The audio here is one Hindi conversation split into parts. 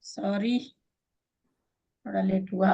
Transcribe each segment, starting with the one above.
सॉरी, थोड़ा लेट हुआ।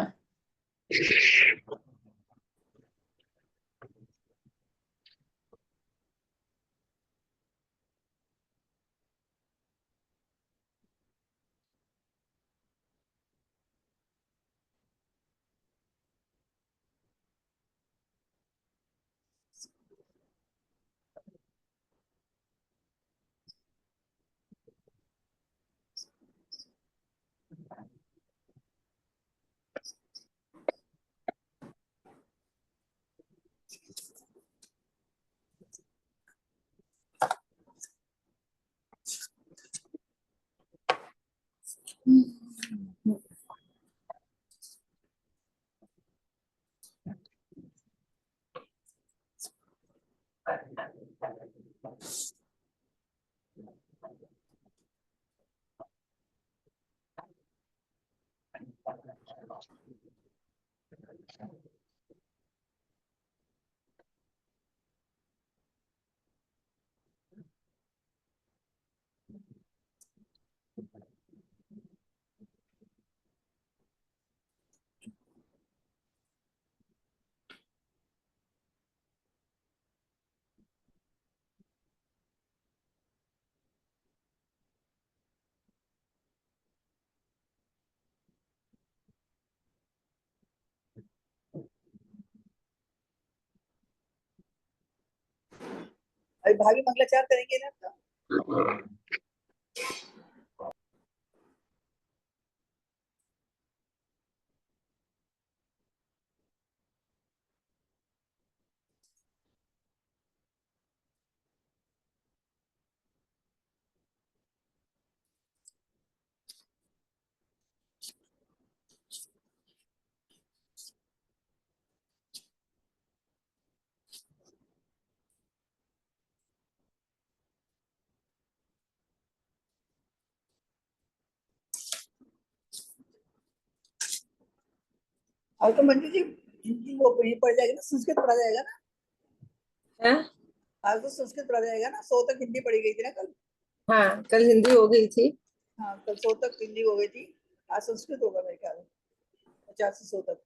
अभी भाभी मंगलाचार करेंगे ना आपका? और तो मंजू जी हिंदी वो ये पढ़ जाएगी ना, संस्कृत पढ़ा जाएगा ना? हाँ आज तो संस्कृत पढ़ा जाएगा ना, 100 तक हिंदी पढ़ी गई थी ना कल। हाँ, कल हिंदी हो गई थी। हाँ कल 100 तक हिंदी हो गई थी, आज संस्कृत होगा मेरे ख्याल में 50 से 100 तक।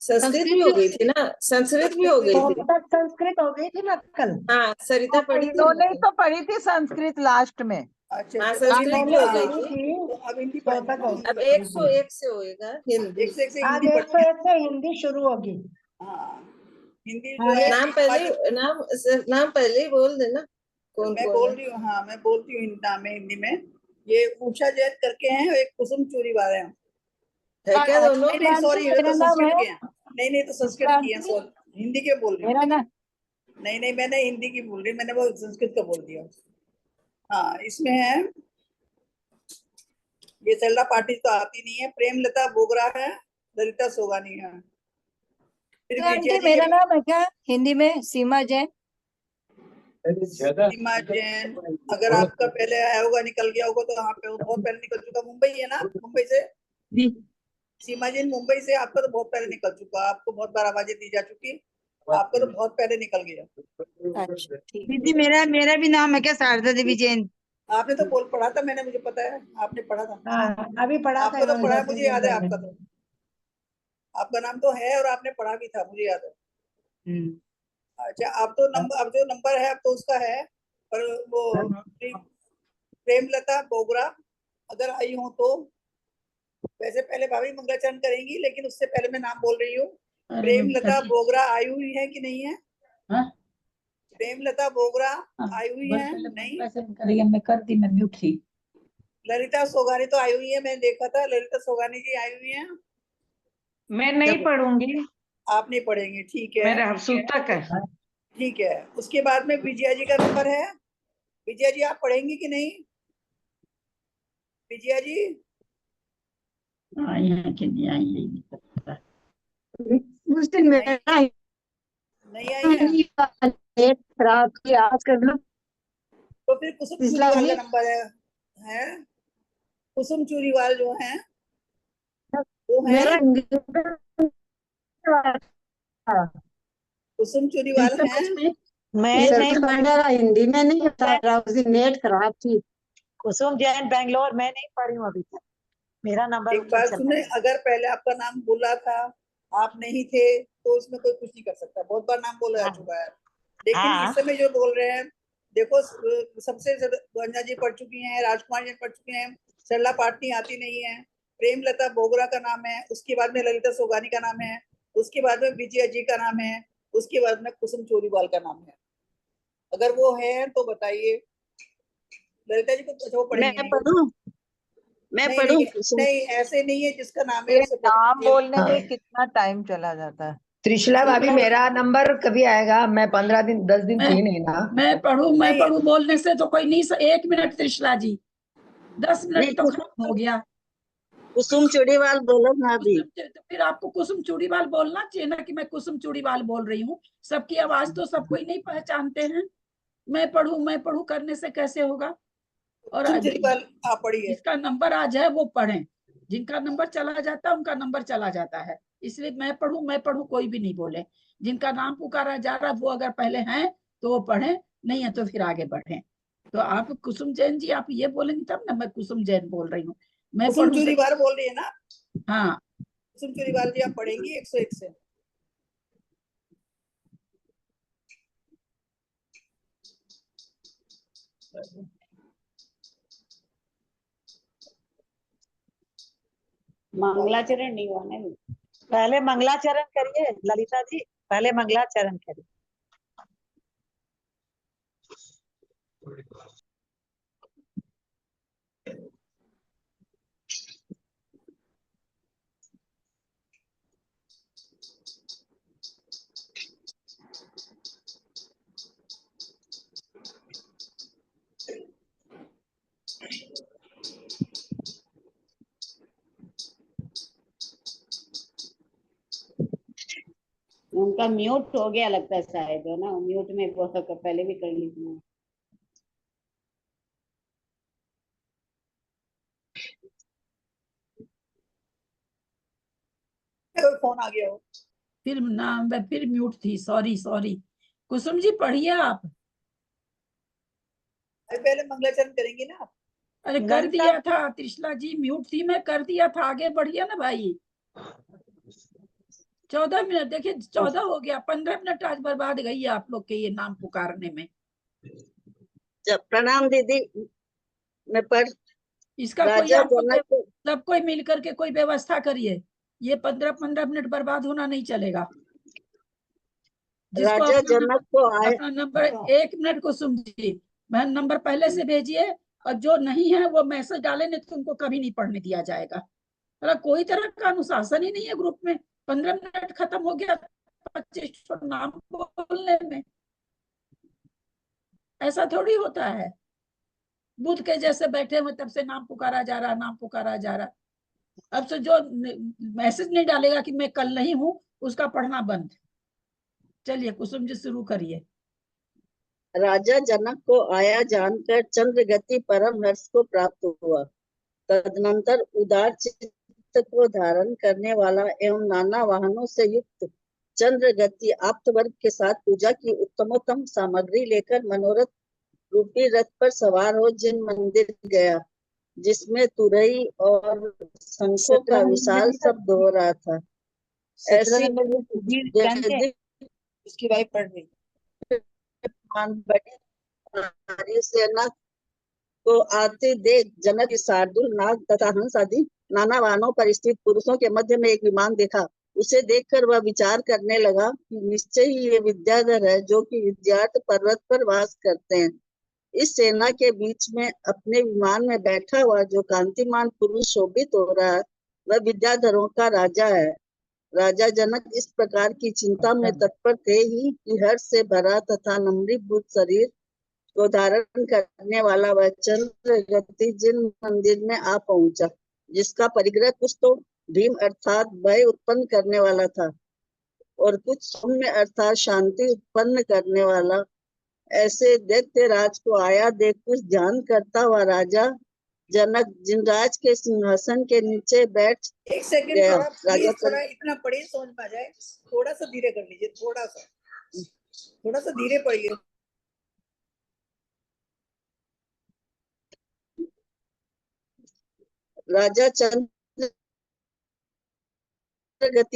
संस्कृत भी हो गई थी ना, संस्कृत भी हो गई थी। संस्कृत हो गई थी ना कल। हाँ, सरिता पढ़ी थी। इन्होंने तो पढ़ी थी संस्कृत लास्ट में। अच्छा हाँ, अच्छा, संस्कृत भी हो गई हाँ, थी। तो अब हिंदी तो पढ़ेंगे तक ना, हो- अब 101 से होएगा हिंदी। एक से आज हिंदी 101 पढ़ेंगे। से हिंदी शुरू होगी। हाँ हिंदी हाँ, जो है नाम पहले नाम पहले ही बोल देना कौन मैं कौन बोल है। रही हूँ। हाँ मैं बोलती हूँ नाम है हिंदी में। ये उषा जैन करके हैं, एक कुसुम चूरी वाले हैं। है क्या दोनों? नहीं नहीं सॉरी, ये मेरा तो नाम संस्कृत है। के हैं। नहीं नहीं, तो संस्कृत की है, सॉरी हिंदी के बोल रही मेरा हूँ। ना नहीं नहीं, मैंने हिंदी की बोल रही, मैंने वो संस्कृत का बोल दिया। हाँ इसमें है, ये सेल्ला पाटिल तो आती नहीं है, प्रेमलता बोगरा है, ललिता सोगानी है, फिर विजया आंटी जी मेरा के नाम है क्या हिंदी में? सीमा जैन। सीमा जैन। अगर आपका पहले आया होगा, निकल गया होगा, तो यहाँ पे बहुत पहले निकल चुका। मुंबई है ना, मुंबई से सीमा जैन, मुंबई से आपका तो बहुत पहले निकल चुका, आपको बहुत बार आवाजें दी जा चुकी, आपका तो बहुत पहले निकल गया। अच्छा ठीक। दीदी मेरा भी नाम है क्या? शारदा देवी जैन। आपने तो बोल पढ़ा था, मैंने, मुझे पता है आपने पढ़ा था। हाँ अभी पढ़ा था आपका तो इन्होंने पढ़ा है, 10 मुझे दिन याद है पहले। आपका तो, आपका नाम तो है और आपने पढ़ा भी था, मुझे याद है। अच्छा अब तो नंबर, अब जो नंबर है अब तो उसका है, पर वो प्रेमलता बोगरा अगर आई हो तो, वैसे पहले भाभी मंगलाचरण करेंगी, लेकिन उससे पहले मैं नाम बोल रही हूँ। अरे प्रेमलता बोगरा आई हुई है कि नहीं है? हाँ? प्रेमलता बोगरा हाँ, आई हुई बस है? पहले नहीं। मंगलाचरण करिए, मैं कर दी, मैं म्यूट थी। ललिता सोगानी तो आई हुई है, मैंने देखा था, ललिता सोगानी जी आई हुई है। मैं नहीं पढ़ूंगी, आप नहीं पढ़ेंगे, ठीक है। मेरा हर्षूतक है। ठीक है, उसके बाद में विजया जी का नंबर है। विजया जी आप पढ़ेंगी कि नहीं? विजया जी आई है कि नहीं आई है, ये नहीं पता। उस दिन नहीं, मेरा नहीं आई है। एक रात की आज कर लो। तो फिर कुसुम पिछला चूरीवाल का नहीं नंबर है कुसुम चूरीवाल जो है वो है, मेरा हिंदी कुसुम चूरीवाल है। किसके पेज पे? मैं ये नहीं तो मेरा हिंदी में नहीं बता रहा, उस दिन नेट खराब थी। कुसुम जैन बैंगलोर, मैं नहीं पढ़ी हूँ अभी तक, मेरा नंबर एक बात सुने, अगर पहले आपका नाम बोला था, आप नहीं थे, तो उसमें कोई कुछ नहीं कर सकता, बहुत बार नाम बोला जा चुका है। लेकिन हाँ। इस समय जो बोल रहे हैं, देखो सबसे गंजा जी पढ़ चुकी हैं, राजकुमार जी पढ़ चुके हैं, सरला पाटनी आती नहीं है, प्रेमलता बोगरा का नाम है, उसके बाद में ललिता सोगानी का नाम है, उसके बाद में विजया जी का नाम है, उसके बाद में कुसुम चोरीवाल का नाम है। अगर वो है तो बताइए। ललिता जी को वो मैं पढ़ेंगे? पढ़ूं? मैं नहीं पढ़ूं? नहीं नहीं, ऐसे नहीं है, जिसका नाम है ये उसे नाम पढ़ेंगे। बोलने हाँ। में कितना टाइम चला जाता है। त्रिशला भाभी, मेरा नंबर कभी आएगा? मैं 10 दिन मैं थी नहीं ना। मैं नहीं। पढ़ूं बोलने से तो कोई नहीं। 1 मिनट त्रिशला जी, 10 नहीं, मिनट तो खत्म हो गया। कुसुम चूड़ीवाल बोलो ना अभी। तो फिर आपको कुसुम चूड़ीवाल बोलना चाहिए ना कि मैं कुसुम चूड़ीवाल बोल रही हूँ। सबकी आवाज तो सब कोई नहीं पहचानते हैं। मैं पढ़ूं करने से कैसे होगा? और कुसुम चोरीवाल आप पढ़िए। जिसका नंबर आज है वो पढ़ें, जिनका नंबर चला जाता है उनका नंबर चला जाता है। इसलिए मैं पढ़ूं कोई भी नहीं बोले। जिनका नाम पुकारा जा रहा है वो अगर पहले हैं तो वो पढ़ें, नहीं है तो फिर आगे बढ़ें। तो आप कुसुम जैन जी, आप ये बोलेंगे तब ना मैं कुसुम जैन बोल रही हूँ। मैं कुसुम पढ़ूं से चोरीवाल बोल रही है ना? हाँ। कुसुम चोरीवाल जी आप पढ़ेंगी 101 से। मंगलाचरण नहीं हुआ ना, पहले मंगलाचरण करिए ललिता जी, पहले मंगलाचरण करिए। उनका म्यूट हो गया लगता है शायद, है ना? म्यूट में पहले भी कर ली थी। फोन आ गया हो। फिर म्यूट थी। सॉरी। कुसुम जी पढ़िए आप। पहले मंगलाचरण करेंगी ना आप? अरे कर ललिता दिया था त्रिशला जी, म्यूट थी, मैं कर दिया था। आगे बढ़िए ना भाई। 14 मिनट देखिए, 14 हो गया। 15 मिनट आज बर्बाद गई है आप लोग के ये नाम पुकारने में। प्रणाम दीदी। मैं पढ़ इसका कोई राजा आप लोग जनक को सब कोई मिलकर के कोई व्यवस्था करिए। ये 15 मिनट बर्बाद होना नहीं चलेगा। जिसको राजा जनक को आए अपना नंबर 1 मिनट को समझिए, मैं नंबर पहले से भेजिए। और जो नहीं है वो मैसेज डाले, नहीं तो उनको कभी नहीं पढ़ने दिया जाएगा। मतलब कोई तरह का अनुशासन ही नहीं है ग्रुप में। 15 मिनट खत्म हो गया 25 नाम बोलने में। ऐसा थोड़ी होता है। बुद्ध के जैसे बैठे हुए तब से नाम पुकारा जा रहा। अब से जो मैसेज नहीं डालेगा कि मैं कल नहीं हूं, उसका पढ़ना बंद। चलिए कुसुम जी शुरू करिए। राजा जनक को आया जानकर चंद्रगति परम हर्ष को प्राप्त हुआ। तदनंतर उदार चित्त को धारण करने वाला एवं नाना वाहनों से युक्त चंद्रगति आप्त वर्ग के साथ पूजा की उत्तमोत्तम सामग्री लेकर मनोरथ रूपी रथ पर सवार हो जिन मंदिर गया, जिसमें तुरई और शंखों का विशाल शब्द हो रहा था। ऐसी इसकी वाइफ पढ़ रही। बड़ी सेना को आते देख जनक शार्दुल नाग तथा हंस आदि नाना वाहनों पर स्थित पुरुषों के मध्य में एक विमान देखा। उसे देखकर वह विचार करने लगा कि निश्चय ही ये विद्याधर है जो कि विद्यार्थ पर्वत पर वास करते हैं। इस सेना के बीच में अपने विमान में बैठा हुआ जो कांतिमान पुरुष शोभित हो रहा है, वह विद्याधरों का राजा है। राजा जनक इस प्रकार की चिंता में तत्पर थे ही कि हर्ष से भरा तथा नम्रीभूत शरीर को धारण करने वाला वह चंद्रगति जिन मंदिर में आ पहुंचा, जिसका परिग्रह कुछ तो भीम अर्थात भय उत्पन्न करने वाला था और कुछ सौम्य अर्थात शांति उत्पन्न करने वाला। ऐसे दैत्य राज को आया देख कुछ ध्यान करता हुआ राजा जनक जिनराज के सिंहासन के नीचे बैठ एक सेकंड, गया। थोड़ा प्लीज, थोड़ा इतना पढ़िए समझ में आ जाए। थोड़ा सा धीरे कर लीजिए, थोड़ा सा। थोड़ा सा धीरे पढ़िए। राजा चंद्रगति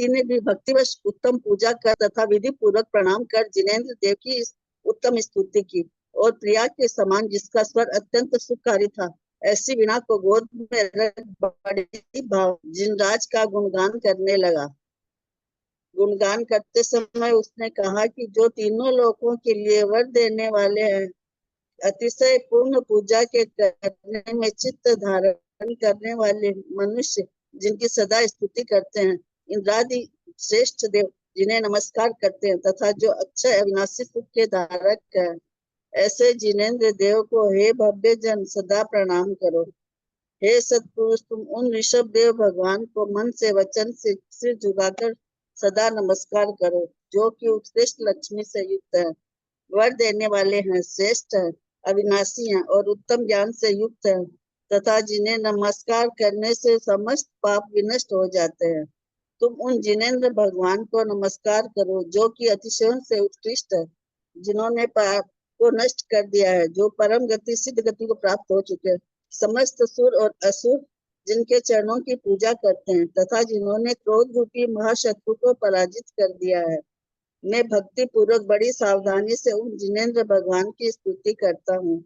ने भी भक्तिवश उत्तम पूजा कर तथा विधि पूर्वक प्रणाम कर जिनेंद्र देव की उत्तम स्तुति की और प्रिया के समान जिसका स्वर अत्यंत सुखकारी था ऐसी वीणा को गोद में रख बड़ी भाव जिनराज का गुणगान करने लगा। गुणगान करते समय उसने कहा कि जो तीनों लोगों के लिए वर देने वाले हैं, अतिशय पूर्ण पूजा के करने में चित्त धारण करने वाले मनुष्य जिनकी सदा स्तुति करते हैं, इंद्रादि श्रेष्ठ देव जिन्हें नमस्कार करते हैं तथा जो अक्षय अविनाशी सुख के धारक है, ऐसे जिनेंद्र देव को हे भव्य जन सदा प्रणाम करो। हे सत्पुरुष, तुम उन ऋषभ देव भगवान को मन से वचन से सिर झुकाकर सदा नमस्कार करो जो कि उत्कृष्ट लक्ष्मी से युक्त है, वर देने वाले हैं, श्रेष्ठ है, अविनाशी हैं और उत्तम ज्ञान से युक्त है तथा जिन्हें नमस्कार करने से समस्त पाप विनष्ट हो जाते हैं। तुम उन जिनेंद्र भगवान को नमस्कार करो जो कि अतिशयों से उत्कृष्ट है, जिन्होंने पाप को नष्ट कर दिया है, जो परम गति सिद्ध गति को प्राप्त हो चुके हैं, समस्त सुर और असुर जिनके चरणों की पूजा करते हैं तथा जिन्होंने क्रोध रूपी महाशत्रु को पराजित कर दिया है। मैं भक्ति पूर्वक बड़ी सावधानी से उन जिनेंद्र भगवान की स्तुति करता हूँ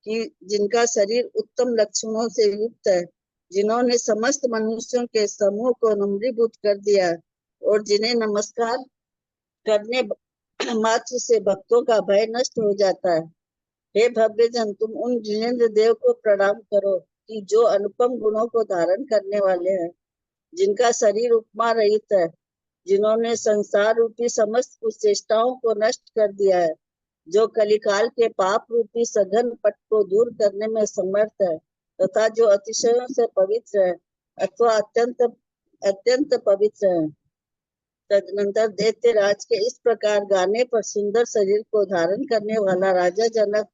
कि जिनका शरीर उत्तम लक्षणों से युक्त है, जिन्होंने समस्त मनुष्यों के समूह को नम्रीभूत कर दिया है और जिन्हें नमस्कार करने मात्र से भक्तों का भय नष्ट हो जाता है। हे भव्य जन, तुम उन जिनेंद्र देव को प्रणाम करो कि जो अनुपम गुणों को धारण करने वाले हैं, जिनका शरीर उपमा रहित है, जिन्होंने संसार रूपी समस्त कुचेष्टाओं को नष्ट कर दिया है, जो कलिकाल के पाप रूपी सघन पट को दूर करने में समर्थ है तथा जो अतिशयों से पवित्र है अथवा अत्यंत पवित्र है। तदनंतर दैत्य राज के इस प्रकार गाने पर सुंदर शरीर को धारण करने वाला राजा जनक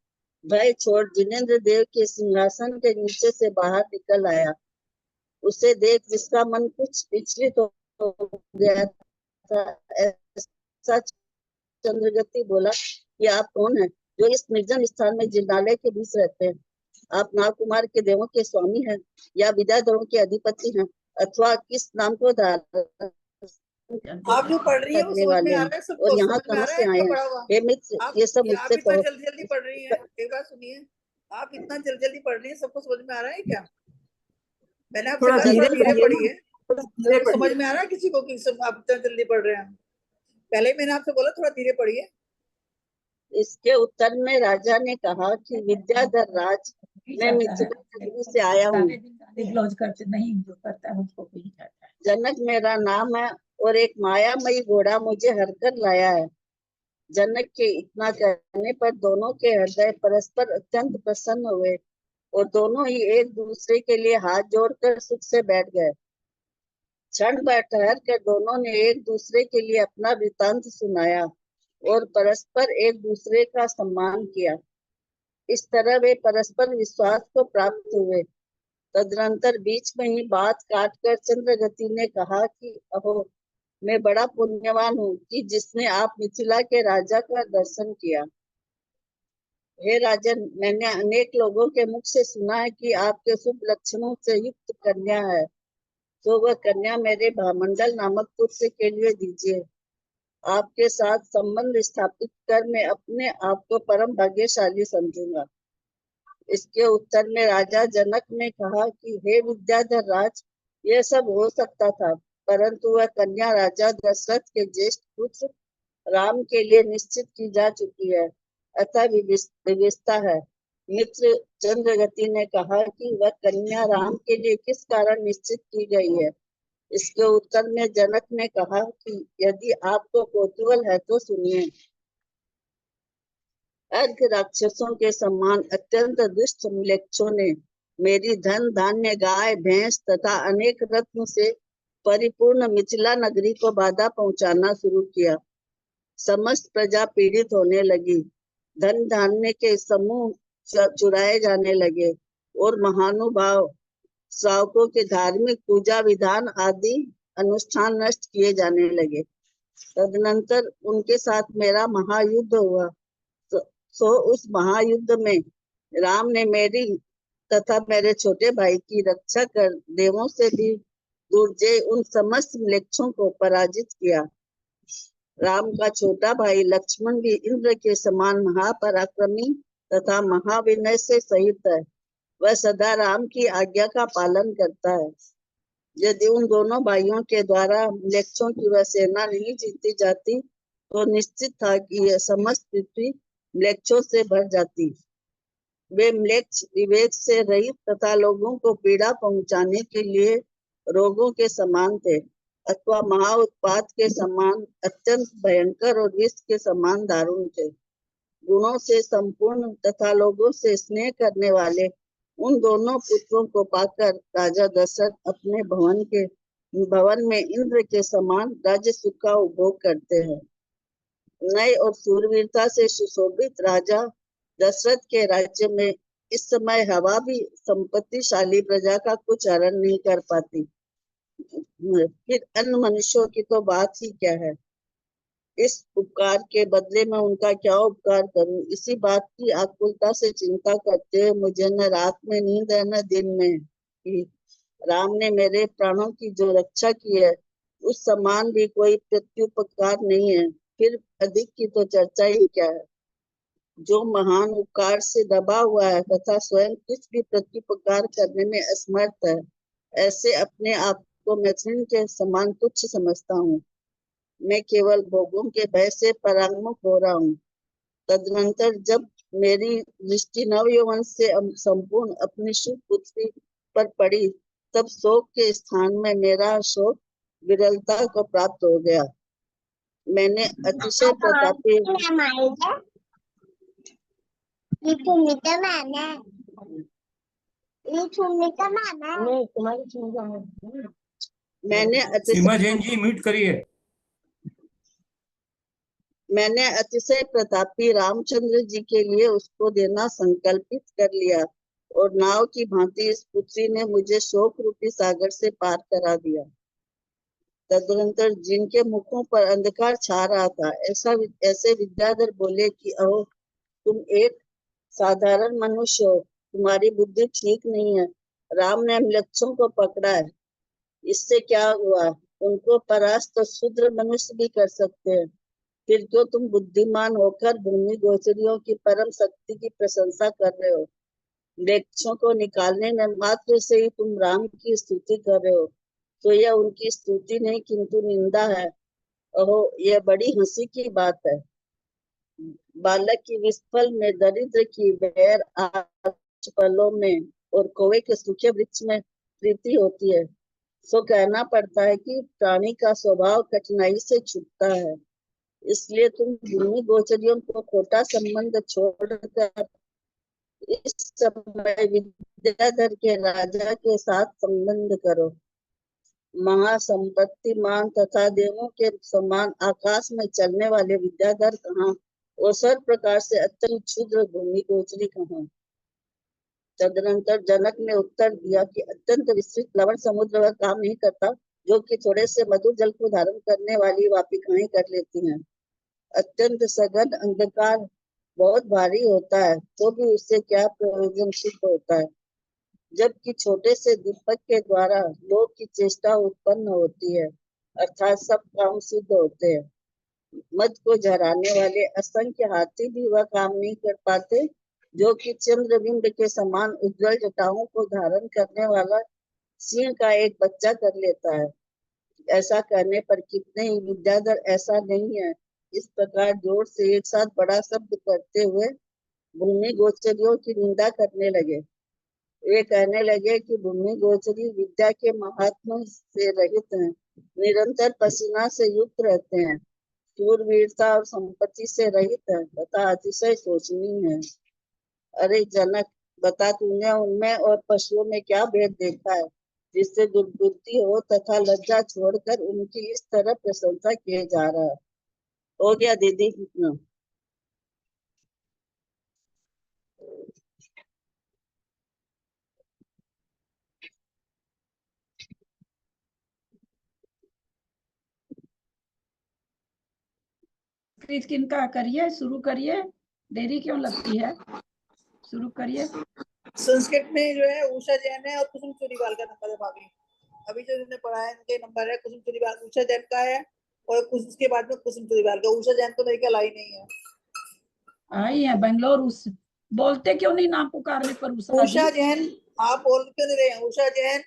भय छोड़ जिनेंद्र देव के सिंहासन के नीचे से बाहर निकल आया। उसे देख जिसका मन कुछ विचलित हो गया था, ऐसा चंद्रगति बोला कि आप कौन हैं जो इस निर्जन स्थान में जिनालय के बीच रहते हैं? आप नागकुमार के देवों के स्वामी हैं या विद्याधरों के अधिपति हैं अथवा किस नाम को धारण आप जो पढ़ रही है वो करने समझ वाले में आ हैं रहा है सबको? और यहाँ समझ में आ कहाँ रहा से है आए क्या हैं? पढ़ा हुआ? हे मित्र, आप ये सब आप मुझसे इतना कहो। जल्दी जल्दी पढ़ रही हैं, एक बार सुनिए, आप इतना जल्दी जल्दी पढ़ रही हैं, सबको समझ में आ रहा है क्या? मैंने आपसे कहा थोड़ा धीरे पढ़िए। समझ में आ रहा है किसी को कि आप इतना जल्दी पढ़ रहे हैं? पहले मैंने आपसे बोला थोड़ा धीरे पढ़िए। इसके उत्तर में राजा ने कहा कि विद्याधर राज, मैं मिथिला नगरी से आया हूँ। करते नहीं, जो करता है उसको कोई जाता है। जनक मेरा नाम है और एक मायामयी घोड़ा मुझे हरकर लाया है। जनक के इतना कहने पर दोनों के हृदय परस्पर अत्यंत प्रसन्न हुए और दोनों ही एक दूसरे के लिए हाथ जोड़कर सुख से बैठ गए। क्षण भर ठहर कर दोनों ने एक दूसरे के लिए अपना वृतांत सुनाया और परस्पर एक दूसरे का सम्मान किया। इस तरह वे परस्पर विश्वास को प्राप्त हुए। तदनंतर बीच में ही बात काटकर चंद्रगति ने कहा कि अहो, मैं बड़ा पुण्यवान हूँ कि जिसने आप मिथिला के राजा का दर्शन किया। हे राजन, मैंने अनेक लोगों के मुख से सुना है कि आपके शुभ लक्षणों से युक्त कन्या है, तो वह कन्या मेरे भामंडल नामक पुत्र के लिए दीजिए। आपके साथ संबंध स्थापित कर मैं अपने आप को परम भाग्यशाली समझूंगा। इसके उत्तर में राजा जनक ने कहा कि हे विद्याधर राज, यह सब हो सकता था, परंतु वह कन्या राजा दशरथ के ज्येष्ठ पुत्र राम के लिए निश्चित की जा चुकी है, अतः विविधता है। मित्र चंद्रगति ने कहा कि वह कन्या राम के लिए किस कारण निश्चित की गई है। इसके उत्तर में जनक ने कहा कि यदि आपको कौतूहल है तो सुनिए। अर्घ राक्षसों के समान अत्यंत दुष्ट म्लेच्छों ने मेरी धन धान्य गाय भैंस तथा अनेक रत्न से परिपूर्ण मिथिला नगरी को बाधा पहुंचाना शुरू किया। समस्त प्रजा पीड़ित होने लगी, धन धान्य के समूह चुराए जाने लगे और महानुभाव श्रावकों के धार्मिक पूजा विधान आदि अनुष्ठान नष्ट किए जाने लगे। तदनंतर उनके साथ मेरा महायुद्ध हुआ। सो उस महायुद्ध में राम ने मेरी तथा मेरे छोटे भाई की रक्षा कर देवों से भी दुर्जय उन समस्त म्लेच्छों को पराजित किया। राम का छोटा भाई लक्ष्मण भी इंद्र के समान महापराक्रमी तथा महाविनय से सहित है। वह सदा राम की आज्ञा का पालन करता है। यदि उन दोनों भाइयों के द्वारा म्लेच्छों की वह सेना नहीं जीती जाती तो निश्चित था कि यह समस्त पृथ्वी म्लेच्छों से भर जाती। वे म्लेच्छ विवेक से रहित तथा लोगों को पीड़ा पहुंचाने के लिए रोगों के समान थे अथवा महाउत्पात के समान अत्यंत भयंकर और विष के समान दारुण थे। गुणों से संपूर्ण तथा लोगों से स्नेह करने वाले उन दोनों पुत्रों को पाकर राजा दशरथ अपने भवन में इंद्र के समान राज्य सुख का उपभोग करते हैं। नए और शूरवीरता से सुशोभित राजा दशरथ के राज्य में इस समय हवा भी संपत्तिशाली प्रजा का कुछ हरण नहीं कर पाती। फिर अन्य मनुष्यों की तो बात ही क्या है। इस उपकार के बदले में उनका क्या उपकार करूं, इसी बात की आकुलता से चिंता करते हुए मुझे न रात में नींद है न दिन में ही। राम ने मेरे प्राणों की जो रक्षा की है उस समान भी कोई प्रत्युपकार नहीं है। फिर अधिक की तो चर्चा ही क्या है। जो महान उपकार से दबा हुआ है तथा स्वयं कुछ भी प्रत्युपकार करने में असमर्थ है, ऐसे अपने आप को मैं तृण के समान तुच्छ समझता हूँ। मैं केवल भोगों के भय से परांगमुख हो रहा हूँ। तदनंतर जब मेरी दृष्टि नवयौवन से संपूर्ण अपनी शुभ पुत्री पर पड़ी तब शोक के स्थान में मेरा शोक विरलता को प्राप्त हो गया। मैंने अतिशय प्रतापी सीमा जैन जी म्यूट करिए। मैंने अतिशय प्रतापी रामचंद्र जी के लिए उसको देना संकल्पित कर लिया और नाव की भांति इस पुत्री ने मुझे शोक रूपी सागर से पार करा दिया। तदनंतर जिनके मुखों पर अंधकार छा रहा था ऐसे विद्याधर बोले कि अहो, तुम एक साधारण मनुष्य हो, तुम्हारी बुद्धि ठीक नहीं है। राम ने म्लेच्छों को पकड़ा है, इससे क्या हुआ? उनको परास्त शूद्र मनुष्य भी कर सकते हैं। फिर क्यों तुम बुद्धिमान होकर भूमि गोचरियों की परम शक्ति की प्रशंसा कर रहे हो? म्लेच्छों को निकालने में मात्र से ही तुम राम की स्तुति कर रहे हो, तो यह उनकी स्तुति नहीं किंतु निंदा है। ओहो, यह बड़ी हंसी की बात है। बालक की विस्फल में, दरिद्र की बैर आछ फलों में और कौवे के सूखे वृक्ष में प्रीति होती है। सो कहना पड़ता है कि प्राणी का स्वभाव कठिनाई से छूटता है। इसलिए तुम भूमि गोचरियों को खोटा संबंध छोड़कर इस समय विद्याधर के राजा के साथ संबंध करो। महासंपत्तिमान तथा देवों के समान आकाश में चलने वाले विद्याधर कहाँ और सर्व प्रकार से अत्यंत क्षुद्र भूमि गोचरी कहाँ? तदनंतर जनक ने उत्तर दिया कि अत्यंत विस्तृत लवण समुद्र वह काम नहीं करता जो कि थोड़े से मधुर जल को धारण करने वाली वापिकाएं कर लेती हैं। अत्यंत सघन अंधकार बहुत भारी होता है तो भी उससे क्या प्रयोजन सिद्ध होता है, जबकि छोटे से दीपक के द्वारा लोक की चेष्टा उत्पन्न होती है, अर्थात सब काम सिद्ध होते हैं। मद को झराने वाले असंख्य हाथी भी वह काम नहीं कर पाते जो कि चंद्रबिंब के समान उज्जवल जटाओं को धारण करने वाला सिंह का एक बच्चा कर लेता है। ऐसा करने पर कितने ही विद्याधर ऐसा नहीं है। इस प्रकार जोर से एक साथ बड़ा शब्द करते हुए भूमि गोचरियों की निंदा करने लगे। वे कहने लगे कि भूमि गोचरी विद्या के महात्मा से रहित हैं, निरंतर पसीना से युक्त रहते हैं, शूरवीरता और संपत्ति से रहित है तथा अतिशय शोचनीय है। अरे जनक, बता, तूने उनमें और पशुओं में क्या भेद देखा है जिससे दुर्बुद्धि हो तथा लज्जा छोड़कर उनकी इस तरह प्रशंसा किए जा रहा है? हो गया दीदी? संस्कृत किनका करिए, शुरू करिए, देरी क्यों लगती है, शुरू करिए। संस्कृत में जो है उषा जैन है और कुसुम चूड़ीवाल का नंबर है भाभी। अभी जो इन्होंने पढ़ा है इनके नंबर है, कुसुम चूड़ीवाल उषा जैन का है और उसके बाद में कुसुम चूड़ीवाल का। उषा जैन तो मेरे ख्याल आई नहीं है। आई है बेंगलोर। उस बोलते क्यों नहीं नाम पुकारने पर उषा जी? उषा जैन आप बोल क्यों नहीं रहे हैं? उषा जैन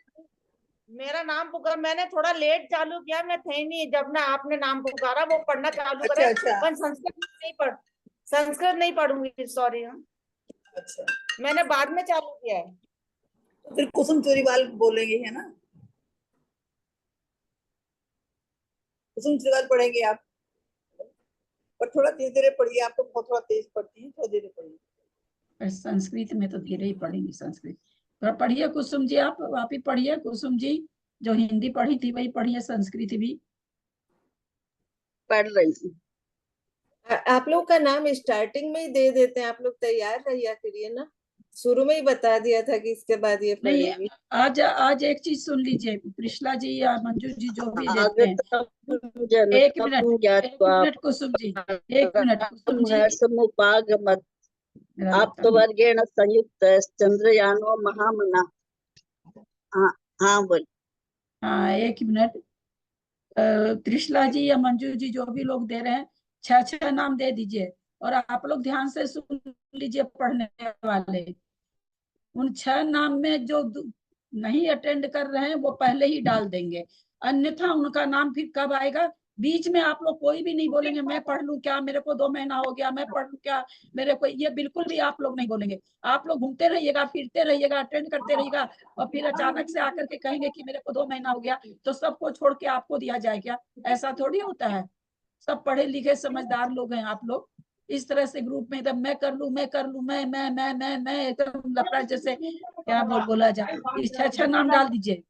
मेरा नाम पुकार, मैंने थोड़ा लेट चालू किया, मैं थे नहीं जब ना आपने नाम पुकारा, वो पढ़ना चालू अच्छा करे। अच्छा पर संस्कृत नहीं पढ़ूंगी, सॉरी। अच्छा, मैंने बाद में चालू किया है। तो फिर कुसुम चूड़ीवाल बोलेंगे है ना, कुसुम चूड़ीवाल पढ़ेंगे आप। पर थोड़ा धीरे धीरे पढ़िए, आप तो बहुत थोड़ा तेज पढ़ती है, थोड़ा धीरे पढ़िए। पर संस्कृत में तो धीरे ही पढ़ेंगे संस्कृत। थोड़ा पढ़िए कुसुम जी, आप ही पढ़िए कुसुम जी, जो हिंदी पढ़ी थी वही पढ़िए संस्कृत भी। पढ़ रही हूँ। आप लोग का नाम स्टार्टिंग में ही दे देते हैं, आप लोग तैयार रहिए करिए ना, शुरू में ही बता दिया था कि इसके बाद ये नहीं, पढ़ेगी। आज एक चीज सुन लीजिए, कृष्णा जी या मंजू जी जो भी देते हैं। आगतम एक जनकम मिनट ज्ञात्वा कुसुम जी, एक मिनट कुसुम जी। हर्षमुपागमत् मेरा आप तो वर्गेण संयुक्त चंद्रयानो महामना। हाँ हाँ बोल। हाँ एक मिनट। त्रिशला जी या मंजू जी जो भी लोग दे रहे हैं, 6 नाम दे दीजिए। और आप लोग ध्यान से सुन लीजिए पढ़ने वाले, उन 6 नाम में जो नहीं अटेंड कर रहे हैं वो पहले ही डाल देंगे, अन्यथा उनका नाम फिर कब आएगा। बीच में आप लोग कोई भी नहीं बोलेंगे मैं पढ़ लूं क्या, मेरे को 2 महीना हो गया, मैं पढ़ लूं क्या, मेरे को, ये बिल्कुल भी आप लोग नहीं बोलेंगे। आप लोग घूमते रहिएगा, फिरते रहिएगा, अटेंड करते रहिएगा, और फिर अचानक से आकर के कहेंगे कि मेरे को 2 महीना हो गया, तो सबको छोड़ के आपको दिया जाए क्या? ऐसा थोड़ी होता है। सब पढ़े लिखे समझदार लोग हैं आप लोग। इस तरह से ग्रुप में एकदम मैं कर लूं, मैं कर लूं, मैं एकदम लफड़ा जैसे क्या बोला जाए। इस 6 नाम डाल दीजिए।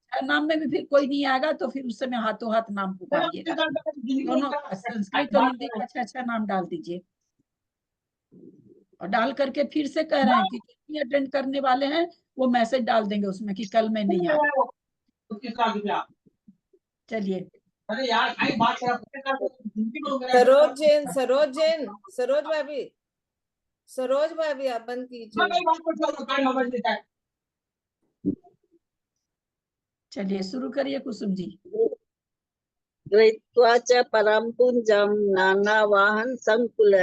6 नाम में भी फिर कोई नहीं आएगा तो फिर उस समय हाथों हाथ नाम पुकारिएगा। दोनों संस्कृत और हिंदी का 6 नाम डाल दीजिए। और डाल करके फिर से कह रहे हैं कि जितनी अटेंड करने वाले हैं वो मैसेज डाल देंगे उसमें कि कल मैं नहीं आ रहा। चलिए। सरोज भाभी आप बंद कीजिए। चलिए शुरू करिए कुसुम जी। गृहीत्वा च परं पुंजं नानावाहन संकुल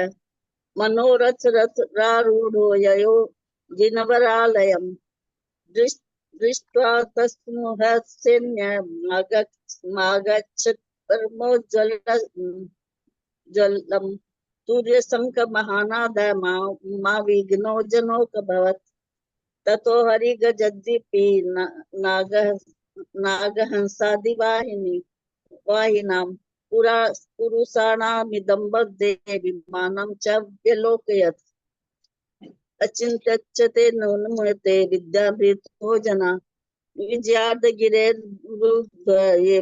मनोरथ रथारूढ़ो ययो जिनवरालयम् दृष्ट्वा तस्मुहसैन्यमागच्छत् परमोज्ज्वलम् सूर्यशङ्खमहानादय मा विघ्नो जनोऽभवत् ततो हरिगजद्दीपी नागहंसादिवाहिनी वाहिनां पुरुषाणामिदं मध्ये विमानं च व्यलोकयत् अचिन्त्यच्च ते नूनमते विद्याभृतो जना विजयार्धगिरेर्वृद्ध ये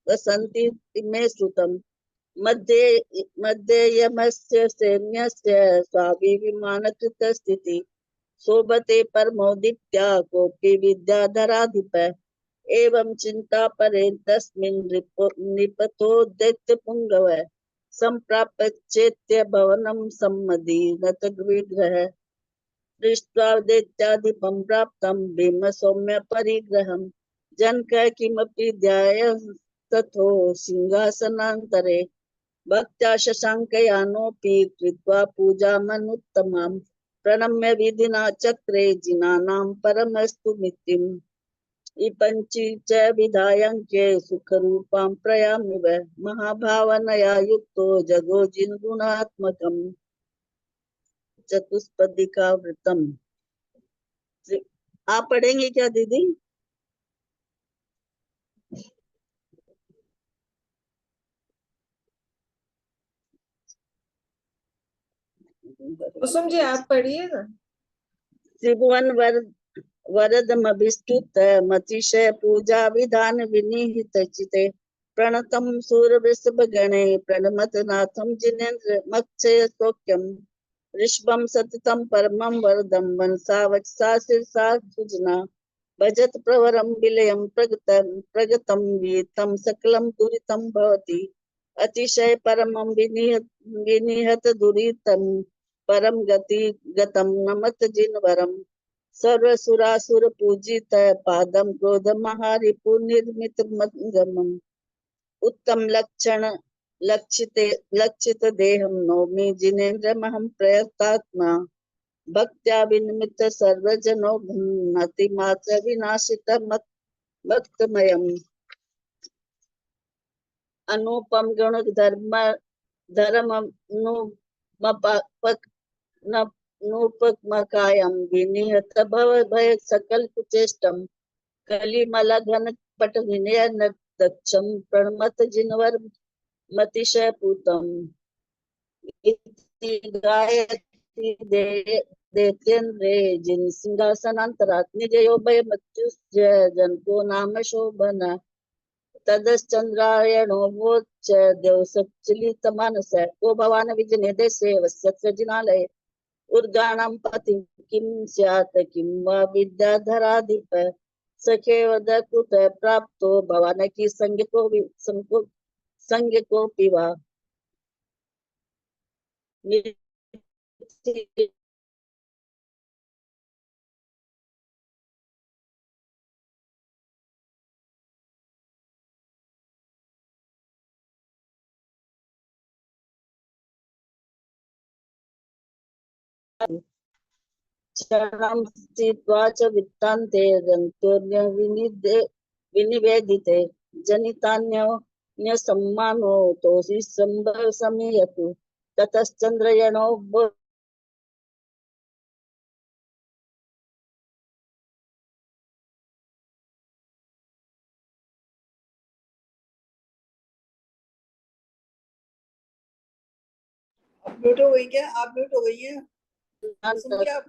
वसन्ति मे श्रुतम् मध्ये यमस्य सैन्यस्य स्वाभिमानकृतस्थितिः शोभते परमोदित्या कोऽपि विद्याधराधिप एवं चिंता परे तस्मिन् निपतो दैत्यपुङ्गव सम्प्राप्य चैत्य भवनं सम्मदीनत विग्रह दृष्ट्वा दैत्याधिपं प्राप्तं भीम सौम्य परिग्रहं जनक किमपि ध्याय तथो सिंहासनान्तरे भक्त्या शशाङ्कयानोऽपि कृत्वा पूजामनुत्तमां प्रणम्य विधिना चक्रे जिनानां परमस्तु मितिम् इपञ्ची च विधायङ्के सुखरूपां प्रयामिव महाभावनया युक्तो जगोजिन्गुणात्मकम् चतुष्पदी व्रतम। आप पढ़ेंगे क्या दीदी? कुसुम जी आप पढ़िएगा। त्रिभुवन वरदमभिस्तुत मतिशय पूजा विधान विनिहित चिते प्रणतम सूरवृषभ गणे प्रणमत नाथम जिनेन्द्र मक्षय सौख्यम ऋषभम सततम परमं वरदम वंसा वत्सा शिरसा सुजना भजत प्रवरम विलयम प्रगतम वीतम सकलम दुरितम भवति अतिशय परमं विनिहत दुरितं परम गति गतम नमत जिनवरम सर्वसुरासुर पूजित पादम क्रोध महारिपु निर्मित मंगमम उत्तम लक्षित देहम नौमि जिनेन्द्र महम प्रयतात्मा भक्त्या विनिमित सर्वजनो घ्नति मात्र विनाशित भक्तमयम् अनुपम गुण धर्म नूपमकायम विनिहत भव भय सकल कुचेष्टम कलिमल घन पट विनय दक्षम प्रणमत जिनवर मतिशय पूतम गायत्री देतेन्द्रे जिन सिंहासनांतरात निजयो भय मृत्युजय जन को नाम शोभन तदश्चंद्रायणो वोच्च देवसच्चलित मानस को भवान विजने देशे वस्यत्र जिनालय उद्गानं पतिं किं स्यात् किं वा विद्याधराधिप सखे वद कुत प्राप्तो भवान की संग को पिवा क्षणं स्थित्वा च वित्तान्ते रन्तोर्य विनिवेदिते जनितान्यसम्मानो तोषि समीयतु ततश्चन्द्रयणो आप म्यूट हो गई क्या? आप म्यूट हो गई हैं? सुन लिया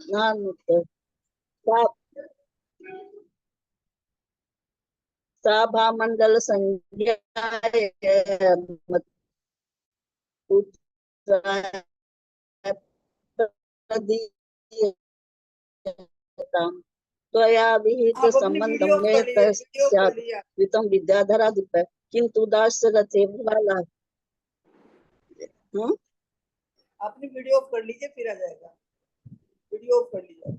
साभा मंडल संज्ञा त्वया विहित आप अपनी संबंधं वीडियो मे कर लीजिए, वीडियो कर तस्यात् लीजिए। कृतं विद्याधराधिप किंतु दासरथे बाला अपनी वीडियो ऑफ कर लीजिए, फिर आ जाएगा। वीडियो ऑफ कर लीजिए।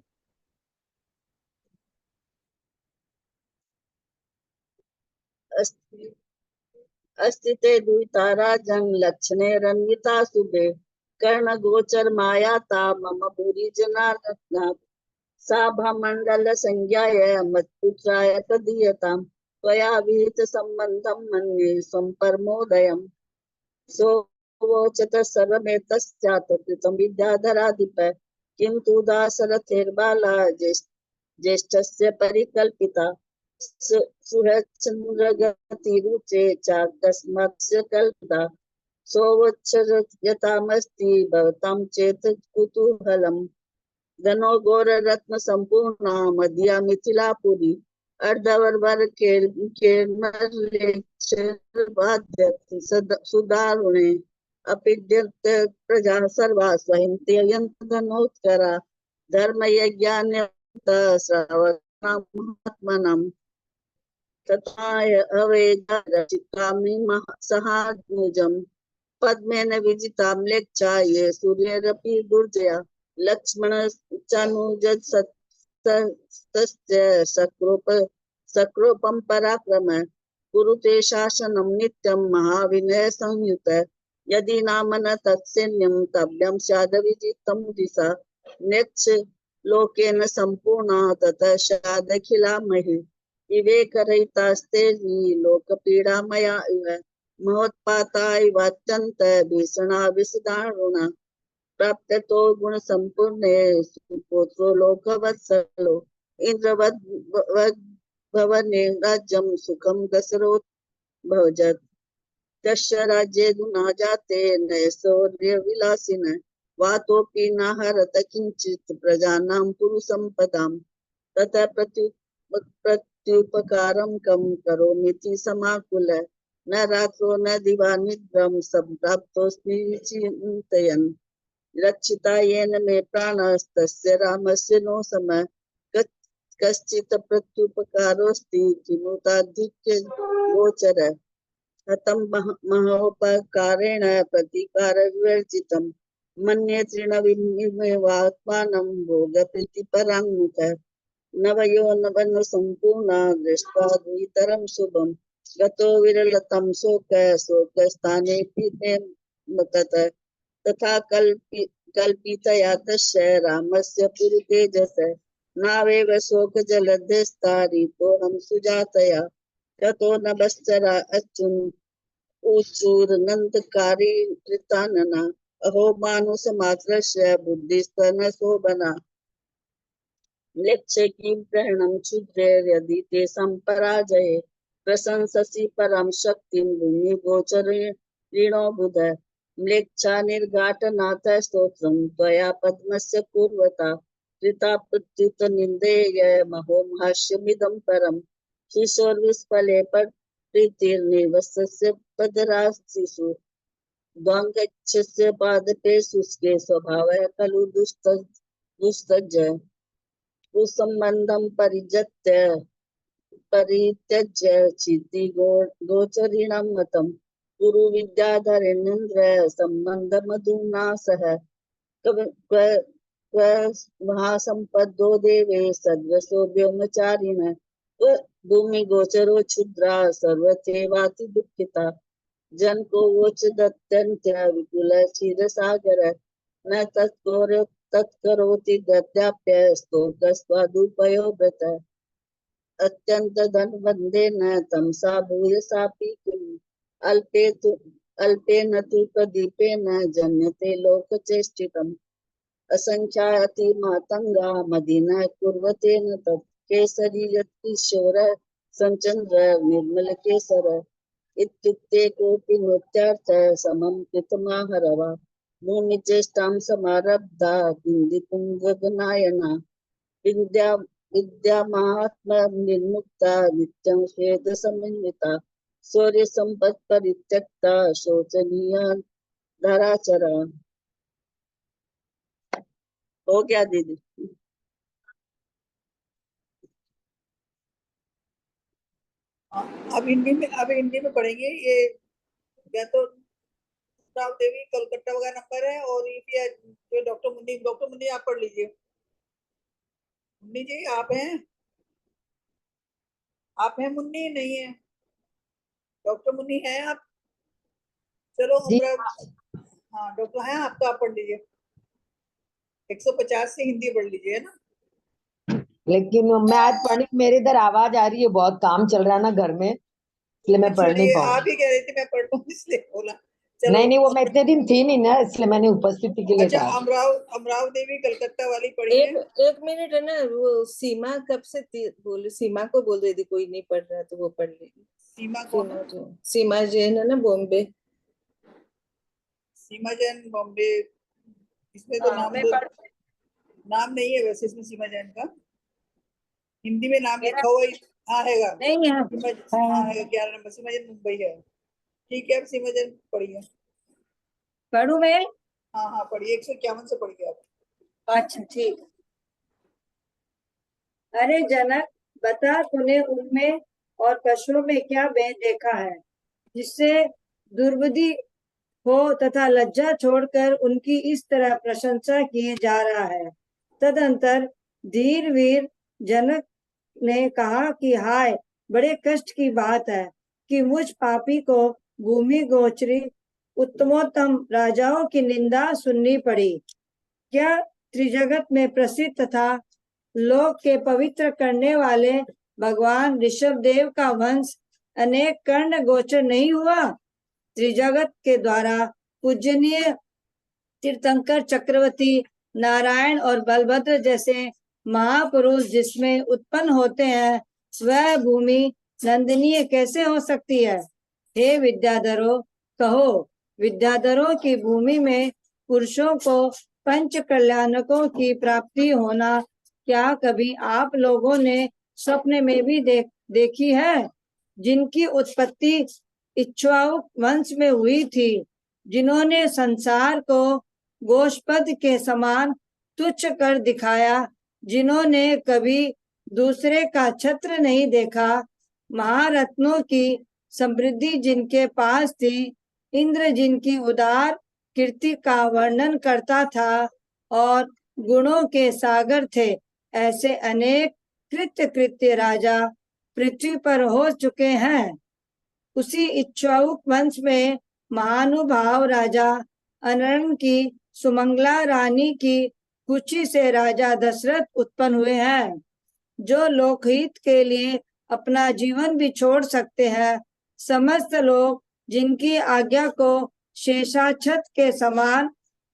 अस्तिते दुहिताराजं लक्षणे रन्विता सुबे कर्ण गोचर मायाता मम भूरि जनार्दनात् साभा मंडल संज्ञाय मत्पुत्राय प्रदीयताम् त्वया विहित संबंधं मन्ये संपरमोदयम् सोवोचत सर्वमेतस्यात् कृतं विद्याधराधिप किन्तु दासरथेर्बाला ज्येष्ठस्य परिकल्पिता सुहृच्चन्द्रगतिरुचे चाकस्मात्स्य कल्पिता सोवत्सरयतामस्ति भवतां चेत् कुतूहलम् धनो घोर रत्न संपूर्णा मध्या मिथिलापुरी अर्धवर्वर सुदारुणे अपिद्यत प्रजा सर्वा स्वयं धनोत्करा धर्म यज्ञान्यत श्रावणात्मनम् तथाय अवेदारचिकामि सहानुजम् पद्मेन विजितां लेक्षा ये सूर्यरपि दुर्जया लक्ष्मण सक्रोपं पराक्रम कुरुते शासनं नित्यं महाविनय संयुत यदि नाम न तत्सैन्यं तव्यं स्याद् विजितं दिशा नेक्ष लोकेन संपूर्णा ततः स्यादखिला महि विवेकरहितास्ते लोकपीडा मया इव महोत्पाता इवात्यन्त भीषणा विषदारुणा प्राप्तो गुण संपूर्णे सुपुत्रो लोकवत्सलो इंद्रवद् भवने राज्यं सुखं दशरथ भजत तस्य राज्ये गुणा जाते नयसौर्य विलासिन वातोपि न हरत किंचित प्रजानां पुरुषंपदां तथा प्रत्युपकारं कं करोमीति समाकुल न रात्रो न दिवा निद्रं सम्प्राप्तोऽस्मि चिन्तयन् रक्षिता येन मे प्राणस्तस्य रामस्य नो सम कश्चित् प्रत्युपकारोऽस्ति किमुताधिक्य गोचर हतं महोपकारेण प्रतिकार विवर्जितं मन्ये तृणविन्निमेवात्मानं भोगप्रीतिपराङ्मुखः नवयो नवनुसम्पूर्णा दृष्ट्वा द्वितरं शुभं गतो विरलतं शोकस्थानेऽपि ते ततः तथा कल्पितया तस्य रामस्य पुरुतेजस नावेव शोकजलध्यस्तारितोऽहं सुजातया ततो नभश्चरा अच्युन् ऊचूर्नन्दकारी कृतानना अहो मानुषमात्रस्य बुद्धिस्तन शोभना लक्ष्य किं ग्रहणं क्षुद्रैर्यदि तेषां पराजये प्रशंससि परां शक्तिं भूमि गोचरेणो बुध म्लेच्छा निर्घाटनाथ स्तोत्रं त्वया पद्मस्य कुर्वता कृता प्रत्युत निन्देय महो भाष्यमिदं परम् शिशोर्विस्फले प्रीतिर्निवसस्य पदराशिषु द्वाङ्गच्छस्य पादपे शुष्के स्वभावः खलु दुस्तज कुसम्बन्धं परित्यज्य चिति गोचरिणं मतं कुरु विद्याधरेन्द्र सम्बन्धमधुना सह क्व महासम्पद्दो देवे सद्वसो व्योमचारिण भूमि गोचरो क्षुद्रा सर्वथैवाति दुःखिता जन को वोच दत्यंत्य विपुल क्षीर सागर न तत्करोति दत्याप्य स्तोकस्वादुपयो व्रत अत्यंत धनबंधे न तमसा भूयसापि किम् अल्पेन तु प्रदीपेन जन्यते लोकचेष्टितम् असंख्याति मातंगा मदीना कुर्वते न तत् केसरी यत्किशोर संचंद्र निर्मल केसर इत्युक्ते कोऽपि नृत्यार्थ समं कृतमाहरवा भूमिचेष्टां समारब्धा किन्दितुं गगनायना विद्यामात्म निर्मुक्ता नित्यं स्वेद समन्विता शौर्य संपत् परित्यक्ता शोचनीया धराचरा। हो गया दीदी? अब हिंदी में पढ़ेंगे। ये या तो राव देवी कलकत्ता का नंबर है और ये जो डॉक्टर मुन्नी आप पढ़ लीजिए। मुन्नी जी आप हैं मुन्नी? नहीं है डॉक्टर मुन्नी है आप? चलो हाँ डॉक्टर हैं आप, तो आप पढ़ लीजिए। 150 से हिंदी पढ़ लीजिए, है ना? लेकिन मैं आज पढ़ी, मेरे इधर आवाज आ रही है, बहुत काम चल रहा है ना घर में, इसलिए मैं पढ़ नहीं पाऊंगी। आप ही कह रही थी मैं पढ़ लूँ इसलिए बोला। नहीं वो मैं इतने दिन थी नहीं ना, इसलिए मैंने उपस्थिति के लिए अच्छा, कहा। अमराव देवी कलकत्ता वाली पढ़ी है। एक मिनट है ना, वो सीमा कब से बोले, सीमा को बोल रही थी कोई नहीं पढ़ रहा तो वो पढ़ लेगी। सीमा जैन है ना, बॉम्बे। सीमा जैन बॉम्बे, इसमें तो नाम नहीं है वैसे इसमें सीमा जैन का। हिंदी में नाम लिखा हुआ हाँ हैगा नहीं है। 11 नंबर सीमा जैन मुंबई है। ठीक है, अब सीमा जैन पढ़िए। पढ़ू मैं? हाँ पढ़िए, 151 से पढ़िए आप। अच्छा ठीक। अरे जनक, बता तूने उनमें और पशुओं में क्या भेद देखा है जिससे दुर्बुद्धि हो तथा लज्जा छोड़कर उनकी इस तरह प्रशंसा किए जा रहा है। तदंतर धीर वीर जनक ने कहा कि हाय, बड़े कष्ट की बात है कि मुझ पापी को भूमि गोचरी उत्तमोत्तम राजाओं की निंदा सुननी पड़ी। क्या त्रिजगत में प्रसिद्ध तथा लोक के पवित्र करने वाले भगवान ऋषभदेव का वंश अनेक कर्ण गोचर नहीं हुआ? त्रिजगत के द्वारा पूजनीय तीर्थंकर चक्रवर्ती नारायण और बलभद्र जैसे महापुरुष जिसमें उत्पन्न होते हैं, वह भूमि नंदनीय कैसे हो सकती है? हे विद्याधरों, कहो, विद्याधरों की भूमि में पुरुषों को पंच कल्याणकों की प्राप्ति होना क्या कभी आप लोगों ने स्वप्न में भी देखी है? जिनकी उत्पत्ति इक्ष्वाकु वंश में हुई थी, जिन्होंने संसार को गोष्पद के समान तुच्छ कर दिखाया, जिन्होंने कभी दूसरे का छत्र नहीं देखा, महारत्नों की समृद्धि जिनके पास थी, इंद्र जिनकी उदार कीर्ति का वर्णन करता था और गुणों के सागर थे, ऐसे अनेक कृत्य राजा पृथ्वी पर हो चुके हैं। उसी इक्ष्वाकु वंश में महानुभाव राजा अनरण की सुमंगला रानी की कुची से राजा दशरथ उत्पन्न हुए हैं, जो लोकहित के लिए अपना जीवन भी छोड़ सकते हैं। समस्त लोग जिनकी आज्ञा को शेषाछत के समान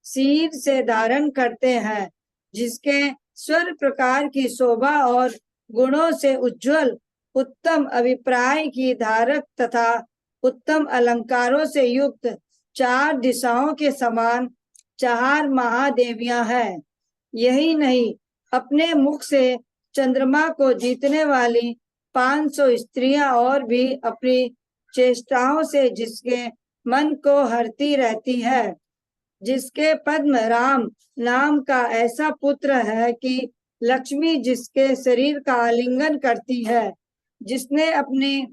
सिर से धारण करते हैं, जिसके स्वर प्रकार की शोभा और गुणों से उज्जवल, उत्तम अभिप्राय की धारक तथा उत्तम अलंकारों से युक्त चार दिशाओं के समान चार महादेवियां हैं। यही नहीं, अपने मुख से चंद्रमा को जीतने वाली 500 स्त्रियां और भी अपनी चेष्टाओं से जिसके मन को हरती रहती है, जिसके पद्म राम नाम का ऐसा पुत्र है कि लक्ष्मी जिसके शरीर का आलिंगन करती है, जिसने अपनी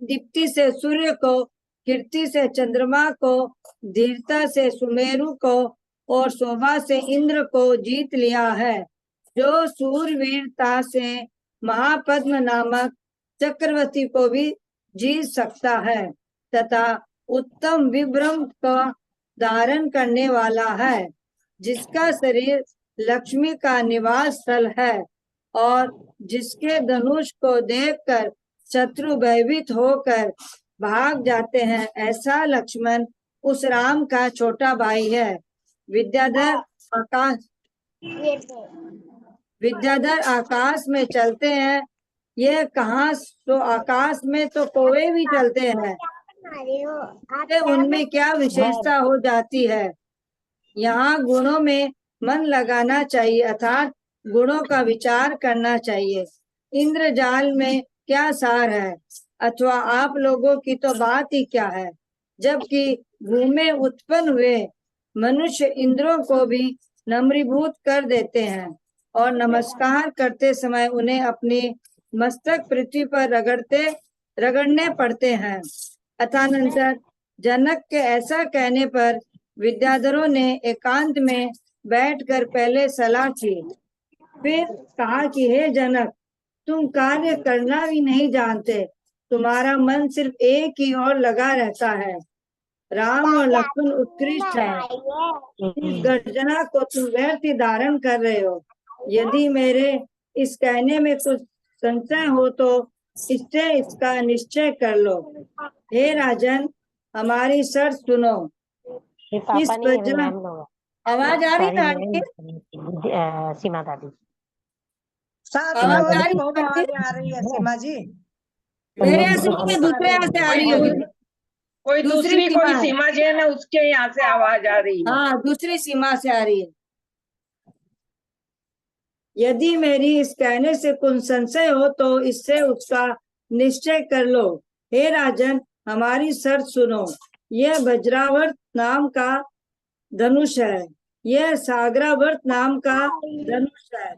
दीप्ति से सूर्य को, कीर्ति से चंद्रमा को, धीरता से सुमेरु को और शोभा से इंद्र को जीत लिया है, जो सूरवीरता से महापद्म नामक चक्रवर्ती को भी जीत सकता है तथा उत्तम विभ्रम का धारण करने वाला है, जिसका शरीर लक्ष्मी का निवास स्थल है और जिसके धनुष को देखकर शत्रु भयभीत होकर भाग जाते हैं, ऐसा लक्ष्मण उस राम का छोटा भाई है। विद्याधर आकाश में चलते हैं, यह कहाँ, तो आकाश में तो कौवे भी चलते हैं, उनमें क्या विशेषता हो जाती है। यहाँ गुणों में मन लगाना चाहिए, अर्थात गुणों का विचार करना चाहिए। इंद्रजाल में क्या सार है, अथवा आप लोगों की तो बात ही क्या है, जबकि भूमि उत्पन्न हुए मनुष्य इंद्रों को भी नम्रीभूत कर देते हैं और नमस्कार करते समय उन्हें अपनी मस्तक पृथ्वी पर रगड़ने पड़ते हैं। अथानंतर जनक के ऐसा कहने पर विद्याधरों ने एकांत में बैठकर पहले सलाह की, फिर कहा कि हे जनक, तुम कार्य करना भी नहीं जानते, तुम्हारा मन सिर्फ एक ही ओर लगा रहता है। राम और लक्ष्मण उत्कृष्ट है, इस गर्जना को तुम व्यर्थ ही धारण कर रहे हो। यदि मेरे इस कहने में कुछ संशय हो तो इसका निश्चय कर लो। हे राजन, हमारी शर्त सुनो। इस आवाज आ रही है सीमा दादी? आवाज आ रही है सीमा जी, मेरे यहाँ से दूसरे यहाँ से आ रही होगी, कोई दूसरी कोई सीमा जी है ना, उसके यहाँ से आवाज आ रही है। हाँ, दूसरी सीमा से आ रही है। यदि मेरी इस कहने से कुछ संशय हो तो इससे उसका निश्चय कर लो। हे राजन, हमारी शर्त सुनो। यह वज्रावर्त नाम का धनुष है, यह सागरावर्त नाम का धनुष है।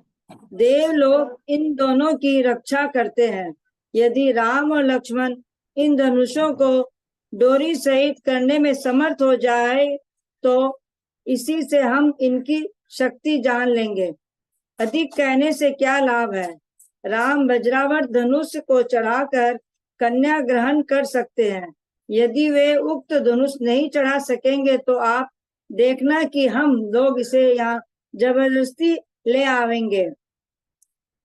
देव लोग इन दोनों की रक्षा करते हैं। यदि राम और लक्ष्मण इन धनुषों को डोरी सहित करने में समर्थ हो जाए तो इसी से हम इनकी शक्ति जान लेंगे। अधिक कहने से क्या लाभ है। राम वज्रावर्त धनुष को चढ़ाकर कन्या ग्रहण कर सकते हैं। यदि वे उक्त धनुष नहीं चढ़ा सकेंगे तो आप देखना कि हम लोग इसे यहाँ जबरदस्ती ले आवेंगे।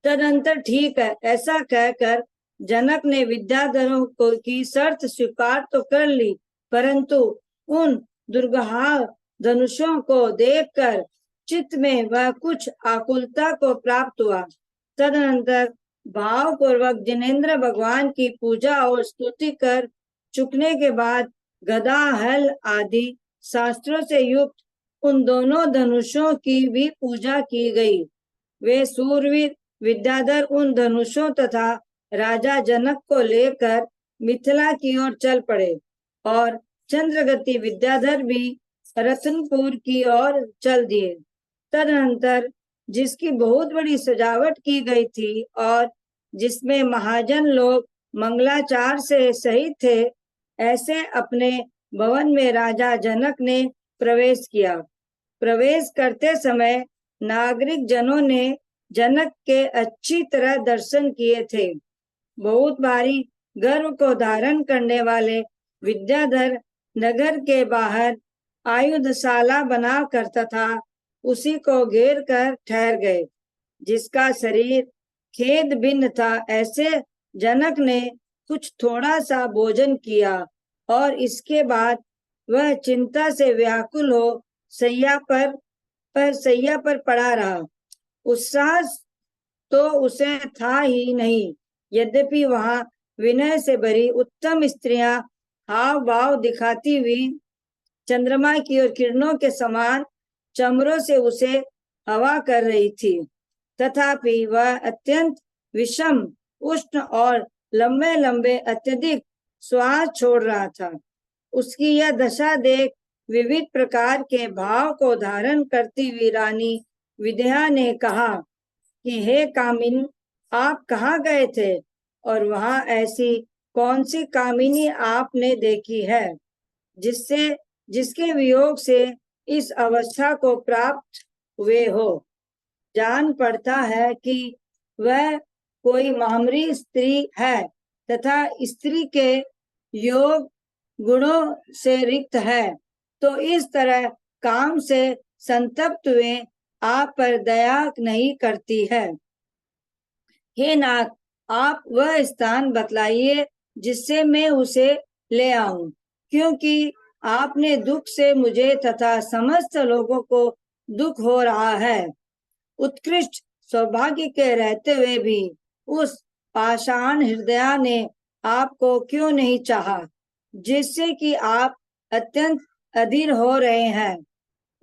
तदंतर ठीक है। ऐसा कहकर जनक ने विद्याधरों को की शर्त स्वीकार तो कर ली, परंतु उन दुर्गहा धनुषों को देखकर चित्त में वह कुछ आकुलता को प्राप्त हुआ। तदनंतर भाव पूर्वक जिनेंद्र भगवान की पूजा और स्तुति कर चुकने के बाद गदा हल आदि शास्त्रों से युक्त उन दोनों धनुषों की भी पूजा की गई। वे सूरवीर विद्याधर उन धनुषों तथा राजा जनक को लेकर मिथिला की ओर चल पड़े और चंद्रगति विद्याधर भी रतनपुर की ओर चल दिए। तदनंतर जिसकी बहुत बड़ी सजावट की गई थी और जिसमें महाजन लोग मंगलाचार से सहित थे, ऐसे अपने भवन में राजा जनक ने प्रवेश किया। प्रवेश करते समय नागरिक जनों ने जनक के अच्छी तरह दर्शन किए थे। बहुत भारी गर्व को धारण करने वाले विद्याधर नगर के बाहर आयुधशाला बनाकर तथा उसी को घेर कर ठहर गए, जिसका शरीर खेद भिन्न था। ऐसे जनक ने कुछ थोड़ा सा भोजन किया और इसके बाद वह चिंता से व्याकुल हो सैया पर पड़ा रहा। उत्साह तो उसे था ही नहीं, यद्यपि वहां विनय से भरी उत्तम स्त्रियां हाव भाव दिखाती हुई चंद्रमा की ओर किरणों के समान चमरों से उसे हवा कर रही थी। तथापि वह अत्यंत विषम, उष्ण और लंबे लंबे अत्यधिक श्वास छोड़ रहा था। उसकी यह दशा देख विविध प्रकार के भाव को धारण करती हुई रानी विद्या ने कहा कि हे कामिनी, आप कहाँ गए थे और वहां ऐसी कौन सी कामिनी आपने देखी है जिसके वियोग से इस अवस्था को प्राप्त हुए हो। जान पड़ता है कि वह कोई मामरी स्त्री है तथा स्त्री के योग गुणों से रिक्त है, तो इस तरह काम से संतप्त हुए आप पर दया नहीं करती है। हे नाथ, आप वह स्थान बतलाइए जिससे मैं उसे ले आऊं, क्योंकि आपने दुख से मुझे तथा समस्त लोगों को दुख हो रहा है। उत्कृष्ट सौभाग्य के रहते हुए भी उस पाषाण हृदय ने आपको क्यों नहीं चाहा, जिससे कि आप अत्यंत अधीर हो रहे हैं।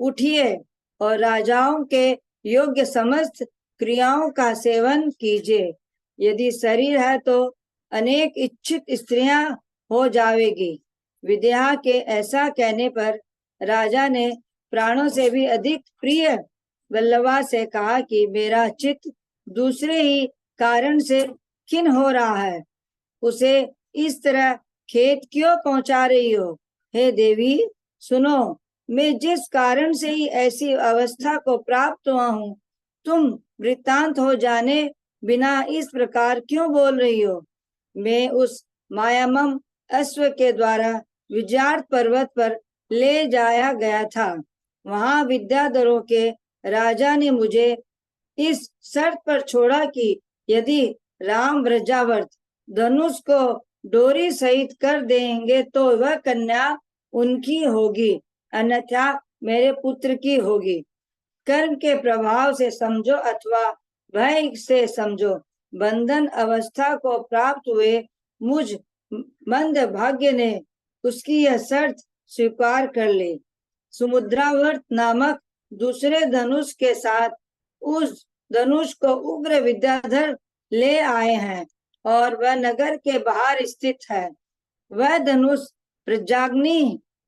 उठिए और राजाओं के योग्य समस्त क्रियाओं का सेवन कीजिए। यदि शरीर है तो अनेक इच्छित स्त्रियां हो जावेगी। विद्या के ऐसा कहने पर राजा ने प्राणों से भी अधिक प्रिय वल्लभा से कहा कि मेरा चित्त दूसरे ही कारण से खिन्न हो रहा है, उसे इस तरह खेद क्यों पहुंचा रही हो। हे देवी, सुनो, मैं जिस कारण से ही ऐसी अवस्था को प्राप्त हुआ हूँ, तुम वृत्तांत हो जाने बिना इस प्रकार क्यों बोल रही हो। मैं उस मायामम अश्व के द्वारा विजार्थ पर्वत पर ले जाया गया था। वहां विद्याधरों के राजा ने मुझे इस शर्त पर छोड़ा कि यदि राम व्रजावर्त धनुष को डोरी सहित कर देंगे तो वह कन्या उनकी होगी, अन्यथा मेरे पुत्र की होगी। कर्म के प्रभाव से समझो अथवा भय से समझो, बंधन अवस्था को प्राप्त हुए मुझ मंद भाग्य ने उसकी यह शर्त स्वीकार कर ली। समुद्रावर्त नामक दूसरे धनुष के साथ उस धनुष को उग्र विद्याधर ले आए हैं और वह नगर के बाहर स्थित है। वह धनुष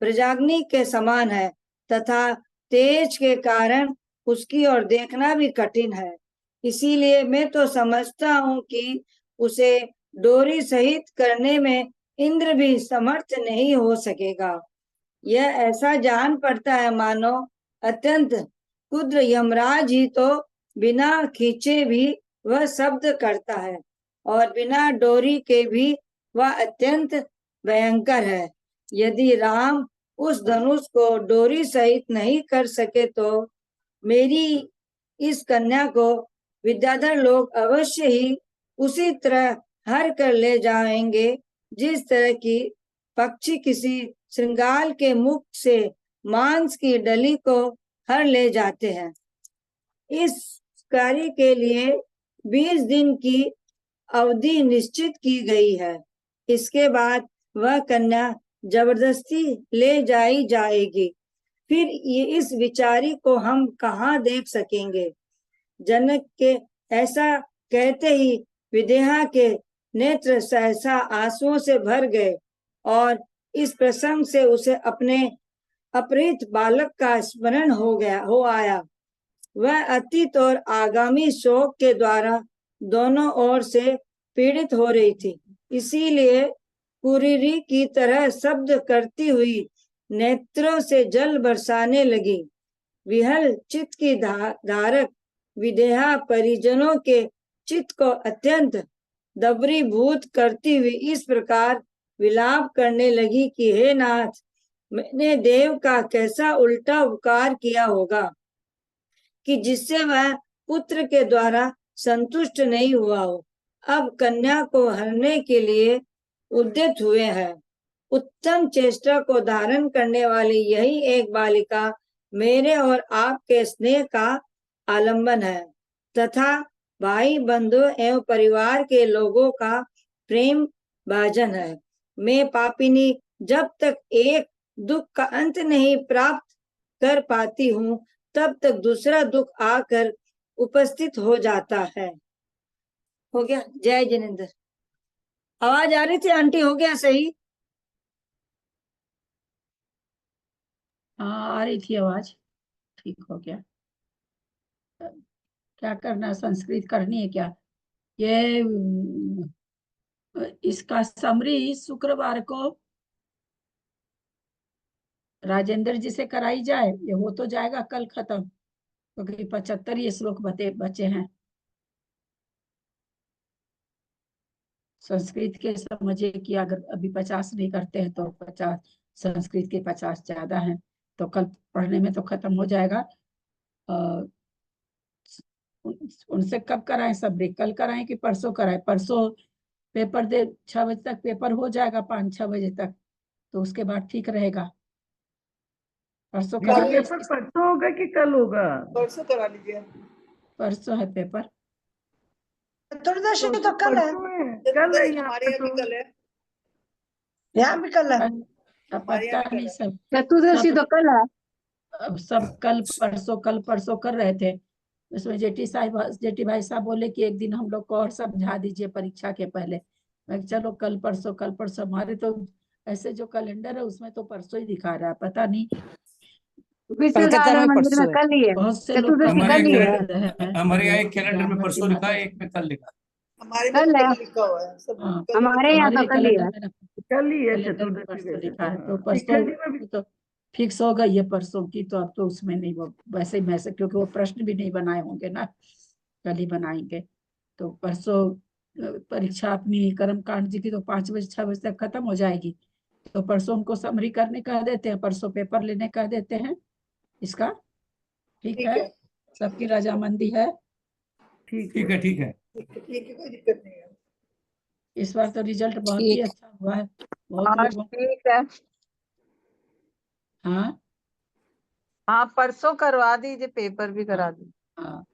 प्रजाग्नि के समान है तथा तेज के कारण उसकी ओर देखना भी कठिन है। इसीलिए मैं तो समझता हूँ कि उसे डोरी सहित करने में इंद्र भी समर्थ नहीं हो सकेगा। यह ऐसा जान पड़ता है मानो अत्यंत क्षुद्र यमराज ही तो बिना खींचे भी वह शब्द करता है और बिना डोरी के भी वह अत्यंत भयंकर है। यदि राम उस धनुष को डोरी सहित नहीं कर सके तो मेरी इस कन्या को विद्याधर लोग अवश्य ही उसी तरह हर कर ले जाएंगे जिस तरह की पक्षी किसी श्रृंगार के मुख से मांस की डली को हर ले जाते हैं। इस कार्य के लिए 20 दिन की अवधि निश्चित की गई है। इसके बाद वह कन्या जबरदस्ती ले जाई जाएगी। फिर ये इस विचारी को हम कहाँ देख सकेंगे। जनक के ऐसा कहते ही विदेहा के नेत्र सहसा आंसुओं से भर गए और इस प्रसंग से उसे अपने अपहृत बालक का स्मरण हो आया। वह अतीत और आगामी शोक के द्वारा दोनों ओर से पीड़ित हो रही थी। इसीलिए कुरीरी की तरह शब्द करती हुई नेत्रों से जल बरसाने लगी। विहल चित्त की धारक विदेहा परिजनों के चित्त को अत्यंत दबरीभूत करती हुई इस प्रकार विलाप करने लगी कि हे नाथ, मैंने देव का कैसा उल्टा उपकार किया होगा कि जिससे वह पुत्र के द्वारा संतुष्ट नहीं हुआ हो, अब कन्या को हरने के लिए उद्यत हुए हैं। उत्तम चेष्टा को धारण करने वाली यही एक बालिका मेरे और आपके स्नेह का आलंबन है तथा भाई बंधु एवं परिवार के लोगों का प्रेम भाजन है। मैं पापिनी जब तक एक दुख का अंत नहीं प्राप्त कर पाती हूँ, तब तक दूसरा दुख आकर उपस्थित हो जाता है। हो गया? जय जिनेंद्र। आवाज आ रही थी आंटी? हो गया सही? हाँ, आ रही थी आवाज, ठीक हो गया। क्या करना है, संस्कृत करनी है क्या? ये इसका समरी शुक्रवार को राजेंद्र जी से कराई जाए, ये हो तो जाएगा कल खत्म, क्योंकि 75 ये श्लोक बचे हैं। संस्कृत के समझिए कि अगर अभी 50 नहीं करते हैं तो 50, संस्कृत के 50 ज्यादा हैं, तो कल पढ़ने में तो खत्म हो जाएगा। उनसे कब कराएं सबरी? कल कराएं कि परसों कराएं? परसों पेपर दे, 6 बजे तक पेपर हो जाएगा, 5-6 बजे तक, तो उसके बाद ठीक रहेगा। परसों करा कल लें। पेपर परसों होगा कि कल होगा? परसों करा लीजिए। परसों है पेपर। चतुर्दशी तो कल है। परसों है, कल है यहाँ हमारे यहाँ भी तो। कल है। यहाँ भी कल है। अब हमारे पता यहाँ भी नहीं, कल है। सब चतुर्दशी तो कल है। अब सब कल परसों कर रहे थे। उसमें जेठी भाई साहब बोले कि एक दिन हम लोग को और समझा दीजिए परीक्षा के पहले। मैं कहा, चलो कल परसों। हमारे तो ऐसे जो कैलेंडर है उसमें तो परसों ही दिखा रहा है, पता नहीं। विश्वविद्यालय मंदिर में कल ही है। बहुत से लोग चतुर्दशी हमारे कल ही है। हमारे यहाँ एक कैलेंडर में परसों लिखा है, एक में कल लिखा है। हमारे में कल तो है। कल लिखा हुआ है सब। हाँ, कल हमारे यहाँ हमारे तो भी कल ही है। कैलेंडर में कल ही है कैलेंडर में चतुर्दशी परसों वैसे लिखा है, तो हाँ। परसों शिक्षा जी में भी तो फिक्स हो गई है परसों की। तो अब तो उसमें नहीं, वो वैसे ही मैसेज, क्योंकि वो प्रश्न भी नहीं बनाए होंगे ना, कल ही बनाएंगे। तो परसों परीक्षा अपनी कर्मकांड जी की तो 5 बजे 6 बजे तक खत्म हो जाएगी। तो परसों उनको समरी करने कह देते हैं, परसों पेपर लेने कह देते हैं इसका। ठीक ठीक है, है। सबकी रजामंदी है। ठीक है, ठीक है। ठीक है, कोई दिक्कत नहीं है। इस बार तो रिजल्ट बहुत ही ठीक। अच्छा हुआ है, बहुत हाँ लोगों। ठीक है। हाँ हाँ परसों करवा दीजिए, पेपर भी हाँ करा दीजिए। हाँ,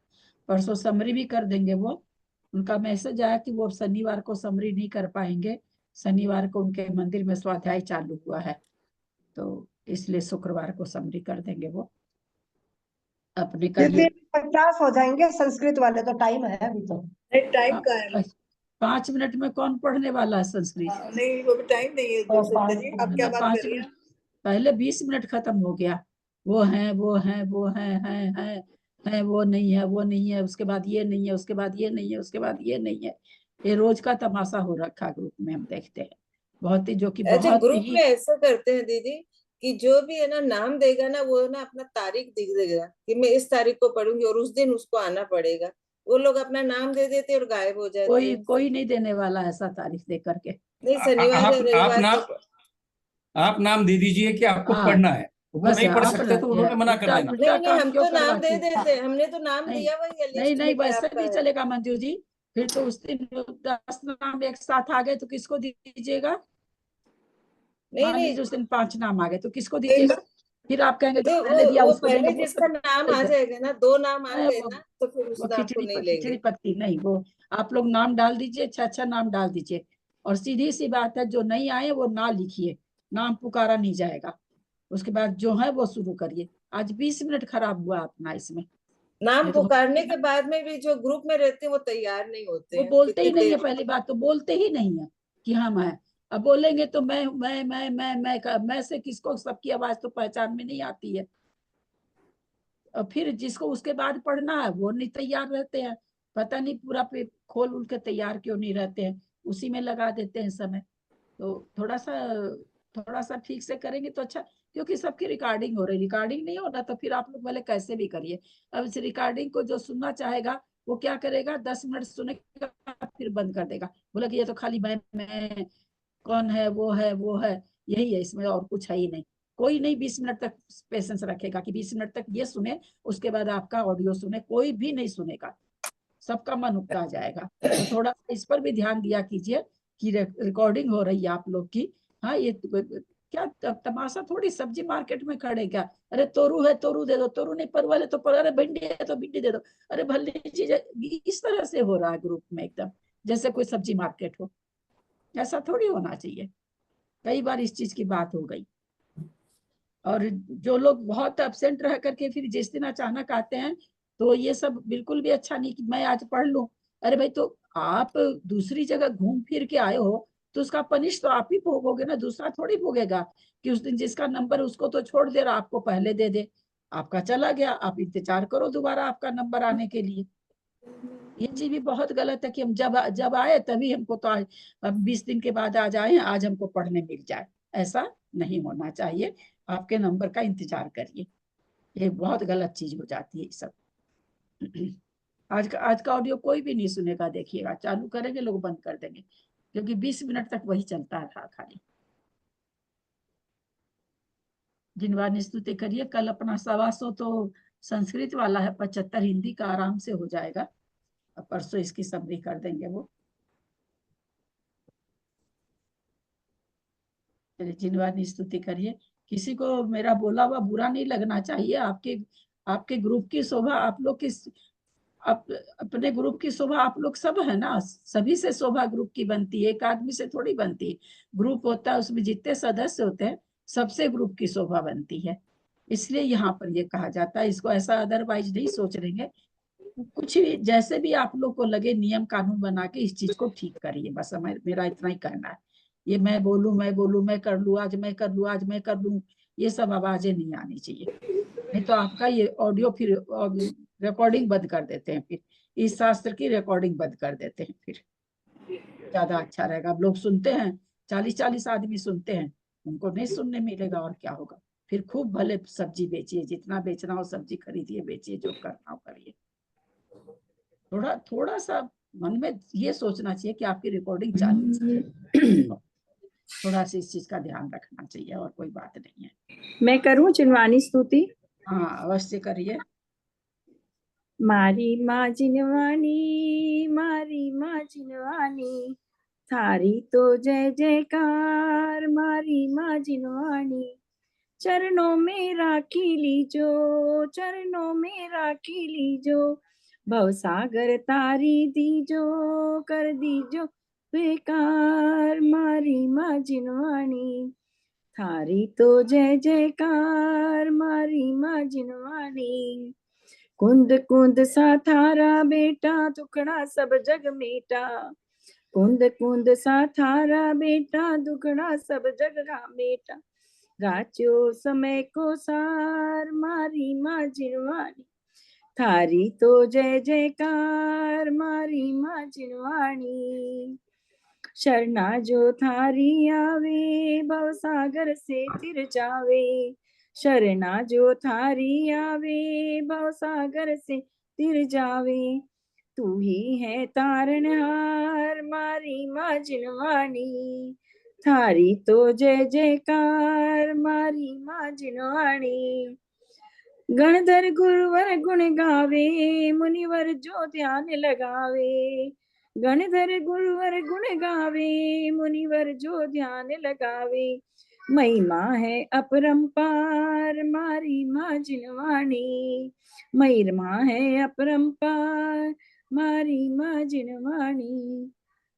परसों समरी भी कर देंगे वो। उनका मैसेज आया कि वो शनिवार को समरी नहीं कर पाएंगे, शनिवार को उनके मंदिर में स्वाध्याय चालू हुआ है, तो इसलिए शुक्रवार को समरी कर देंगे वो। अपने करिए 50 हो जाएंगे संस्कृत वाले, तो टाइम है अभी तो। नहीं, टाइम का है। 5 मिनट में कौन पढ़ने वाला है संस्कृत? नहीं, वो भी टाइम नहीं है। और सत्या जी, आप क्या बात 5 कर रही मिनट, हैं? पहले 20 मिनट खत्म हो गया। वो है, वो है, वो है, वो नहीं है, वो नहीं है, उसके बाद ये नहीं है, उसके बाद ये नहीं है, उसके बाद ये नहीं है। ये रोज का तमाशा हो रखा ग्रुप में, हम देखते हैं बहुत ही, जो कि अच्छा, बहुत ग्रुप ही। में ऐसा करते हैं दीदी कि जो भी है ना नाम देगा ना, वो ना अपना तारीख दिख देगा कि मैं इस तारीख को पढ़ूंगी और उस दिन उसको आना पड़ेगा। वो लोग अपना नाम दे देते और गायब हो जाते कोई हैं। कोई नहीं देने वाला ऐसा तारीख दे करके। नहीं, शनिवार या आप रविवार नाम को। आप नाम दे दीजिए कि आपको हाँ, पढ़ना है, वो बस नहीं पढ़ आप सकते तो उन्होंने मना कर उल्टा देना। उल्टा नहीं, काम हम क्यों तो नाम दे करवाती? देते हैं, हमने तो नाम नहीं दिया हुआ है नहीं लिस्ट नहीं, में कि वैसे आपका नहीं है। चलेगा मंजू जी। फिर तो उस दिन 10 नाम एक साथ आ गए तो किसको दीजिएगा? नहीं मान नहीं, लीजिए उस दिन 5 नाम आ गए तो किसको नहीं, दीजिएगा? फिर आप कहेंगे जो तो पहले दिया वो उसको देंगे, पहले वो जिसका सब नाम आ जाएगा ना, 2 नाम आ गए वो ना, तो फिर उस वो नाम को नहीं खिचड़ी लेंगे। पकती नहीं। वो आप लोग नाम डाल दीजिए, अच्छा नाम डाल दीजिए। और सीधी सी बात है, जो नहीं आए वो ना लिखिए, नाम पुकारा नहीं जाएगा। उसके बाद जो है वो शुरू करिए। आज 20 मिनट खराब हुआ अपना इसमें। नाम नहीं तो पुकारने के बाद में भी जो ग्रुप में रहते हैं वो तैयार नहीं होते वो हैं बोलते ही कितनी नहीं है, देर। पहली बात तो बोलते ही नहीं है कि हम हैं। अब बोलेंगे तो मैं से किसको, सबकी आवाज तो पहचान में नहीं आती है। और फिर जिसको उसके बाद पढ़ना है वो नहीं तैयार रहते हैं। पता नहीं पूरा पे खोल उल के तैयार क्यों नहीं रहते हैं। उसी में लगा देते हैं समय। तो थोड़ा सा ठीक से करेंगे तो अच्छा, क्योंकि सबकी रिकॉर्डिंग हो रही, रिकॉर्डिंग नहीं होना तो फिर आप लोग भले कैसे भी करिए। अब इस रिकॉर्डिंग को जो सुनना चाहेगा वो क्या करेगा, 10 मिनट सुनेगा फिर बंद कर देगा, बोला कि ये तो खाली मैं कौन है, वो है, यही है इसमें, और कुछ है ही नहीं। कोई नहीं 20 मिनट तक पेशेंस रखेगा कि 20 मिनट तक ये सुने, उसके बाद आपका ऑडियो सुने, कोई भी नहीं सुनेगा, सबका मन उगता जाएगा। तो थोड़ा इस पर भी ध्यान दिया कीजिए कि रिकॉर्डिंग हो रही है आप लोग की। हाँ, ये क्या तमाशा थोड़ी, सब्जी मार्केट में खड़े क्या, अरे तोरू है तोरू दे दो, तोरू नहीं परवल है तो परवल, अरे भिंडी है तो भिंडी दे दो, अरे भले चीज, इस तरह से हो रहा है ग्रुप में एकदम, जैसे कोई सब्जी मार्केट हो। ऐसा थोड़ी होना चाहिए। कई बार इस चीज की बात हो गई। और जो लोग बहुत एब्सेंट रह करके फिर जिस दिन अचानक आते हैं, तो ये सब बिल्कुल भी अच्छा नहीं कि मैं आज पढ़ लूं। अरे भाई, तो आप दूसरी जगह घूम फिर के आए हो तो उसका पनिश तो आप ही भोगोगे ना, दूसरा थोड़ी भोगेगा। कि उस दिन जिसका नंबर उसको तो छोड़ दे रहा, आपको पहले दे दे, आपका चला गया, आप इंतजार करो दोबारा आपका नंबर आने के लिए। ये चीज भी बहुत गलत है कि हम जब जब आए तभी हमको, तो आज 20 दिन के बाद आज आए, आज हमको पढ़ने मिल जाए, ऐसा नहीं होना चाहिए। आपके नंबर का इंतजार करिए, ये बहुत गलत चीज हो जाती है सब। आज का ऑडियो कोई भी नहीं सुनेगा, देखिएगा, चालू करेंगे लोग बंद कर देंगे, क्योंकि 20 मिनट तक वही चलता रहा खाली। जिनवानी स्तुति करिए। कल अपना 125 तो संस्कृत वाला है, 75 हिंदी का आराम से हो जाएगा। अब परसों इसकी समरी कर देंगे वो। चलिए, जिनवानी स्तुति करिए। किसी को मेरा बोला हुआ बुरा नहीं लगना चाहिए। आपके ग्रुप की शोभा आप लोग की, अपने ग्रुप की शोभा आप लोग सब है ना, सभी से शोभा ग्रुप की बनती है, एक आदमी से थोड़ी बनती है। ग्रुप होता है, उसमें जितने सदस्य होते हैं सबसे ग्रुप की शोभा बनती है। इसलिए यहाँ पर ये कहा जाता है, इसको ऐसा अदरवाइज नहीं सोच लेंगे। कुछ भी जैसे भी आप लोग को लगे, नियम कानून बना के इस चीज को ठीक करिए, बस मेरा इतना ही कहना है। ये मैं बोलूं, मैं कर लूं, आज मैं कर लूं, आज मैं कर लूं, ये सब आवाजें नहीं आनी चाहिए। नहीं तो आपका ये ऑडियो फिर रिकॉर्डिंग बंद कर देते हैं, फिर इस शास्त्र की रिकॉर्डिंग बंद कर देते हैं, फिर ज्यादा अच्छा रहेगा। अब लोग सुनते हैं, 40-40 आदमी सुनते हैं, उनको नहीं सुनने मिलेगा और क्या होगा। फिर खूब भले सब्जी बेचिए, जितना बेचना हो सब्जी खरीदिए, बेचिए, जो करना हो करिए। थोड़ा सा मन में ये सोचना चाहिए कि आपकी रिकॉर्डिंग चालू, थोड़ा सा इस चीज का ध्यान रखना चाहिए, और कोई बात नहीं है। मैं करूं जिनवानी स्तुति? हाँ, अवश्य करिए। मारी माँ जिनवानी, मारी माँ जिनवानी, थारी तो जय जयकार, मारी माँ जिनवानी। चरणों में राखी लीजो, चरणों में राखी लीजो, भवसागर तारी दीजो, कर दीजो बेकार, मारी माँ जिनवानी। थारी तो जय जयकार, मारी माँ जिनवानी। कुंद कुंद सा थारा बेटा, दुखड़ा सब जग मेटा, कुंद कुंद सा थारा बेटा, दुखड़ा सब जग का मेटा। गाचो समय को सार, मारी माँ जिनवानी। थारी तो जय जयकार, मारी माँ जिनवानी। शरणा जो थारी आवे, भवसागर से तिर जावे, शरणा जो थारी आवे, भवसागर से तिर जावे। तू ही है तारणहार, मारी माँ जिनवानी। थारी तो जय जयकार, मारी माँ जिनवानी। गणधर गुरुवर गुण गावे, मुनिवर जो ध्यान लगावे, गणधर गुरुवर गुण गावे, मुनिवर जो ध्यान लगावे। महिमा है अपरंपार, मारी माँ जिनवानी। महिमा है अपरंपार, मारी माँ जिनवानी।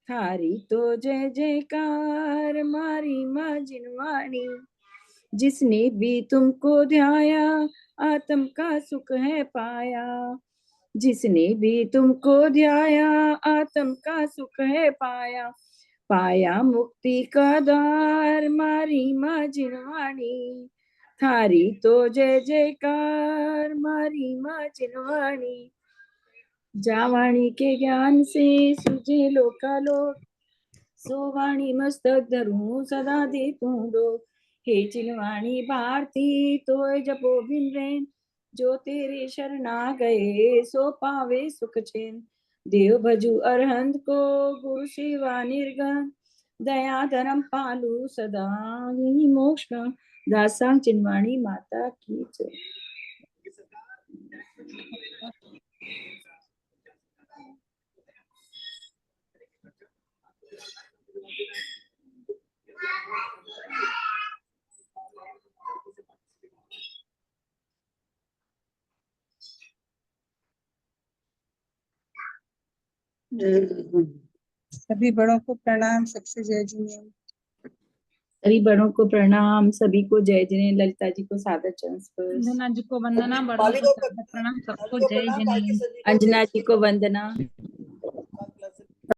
थारी तो जय जयकार, मारी माँ जिनवानी। जिसने भी तुमको ध्याया, आत्म का सुख है पाया। जिसने भी तुमको ध्याया, आत्म का सुख है पाया। पाया मुक्ति का द्वार, मारी माँ जिनवानी। थारी तो जय जयकार, मारी माँ जिनवानी। जावाणी के ज्ञान से सुझे लोकालोक, सो वाणी मस्तक धरूं सदा दे तू दो। हे चिनवाणी भारती तोय जपो बिन जो तेरे शरणा गए सो पावे सुख चैन। देव भजु अरहंत को गुरु सेवा निर्गन दया धर्म पालू सदा यही मोक्ष का। दासांग चिनवाणी माता की जय। सभी बड़ों को प्रणाम, सबसे जय जिनेन्द्र। सभी बड़ों को प्रणाम, सभी को जय जिनेन्द्र। ललिता जी को सादर चरण स्पर्श। अंजना जी को वंदना, बड़ों भाभी को को सादर प्रणाम, सबको भाभी को जय प्रणाम, बाकी जिनेन्द्र। सभी को जय अंजना जी को वंदना।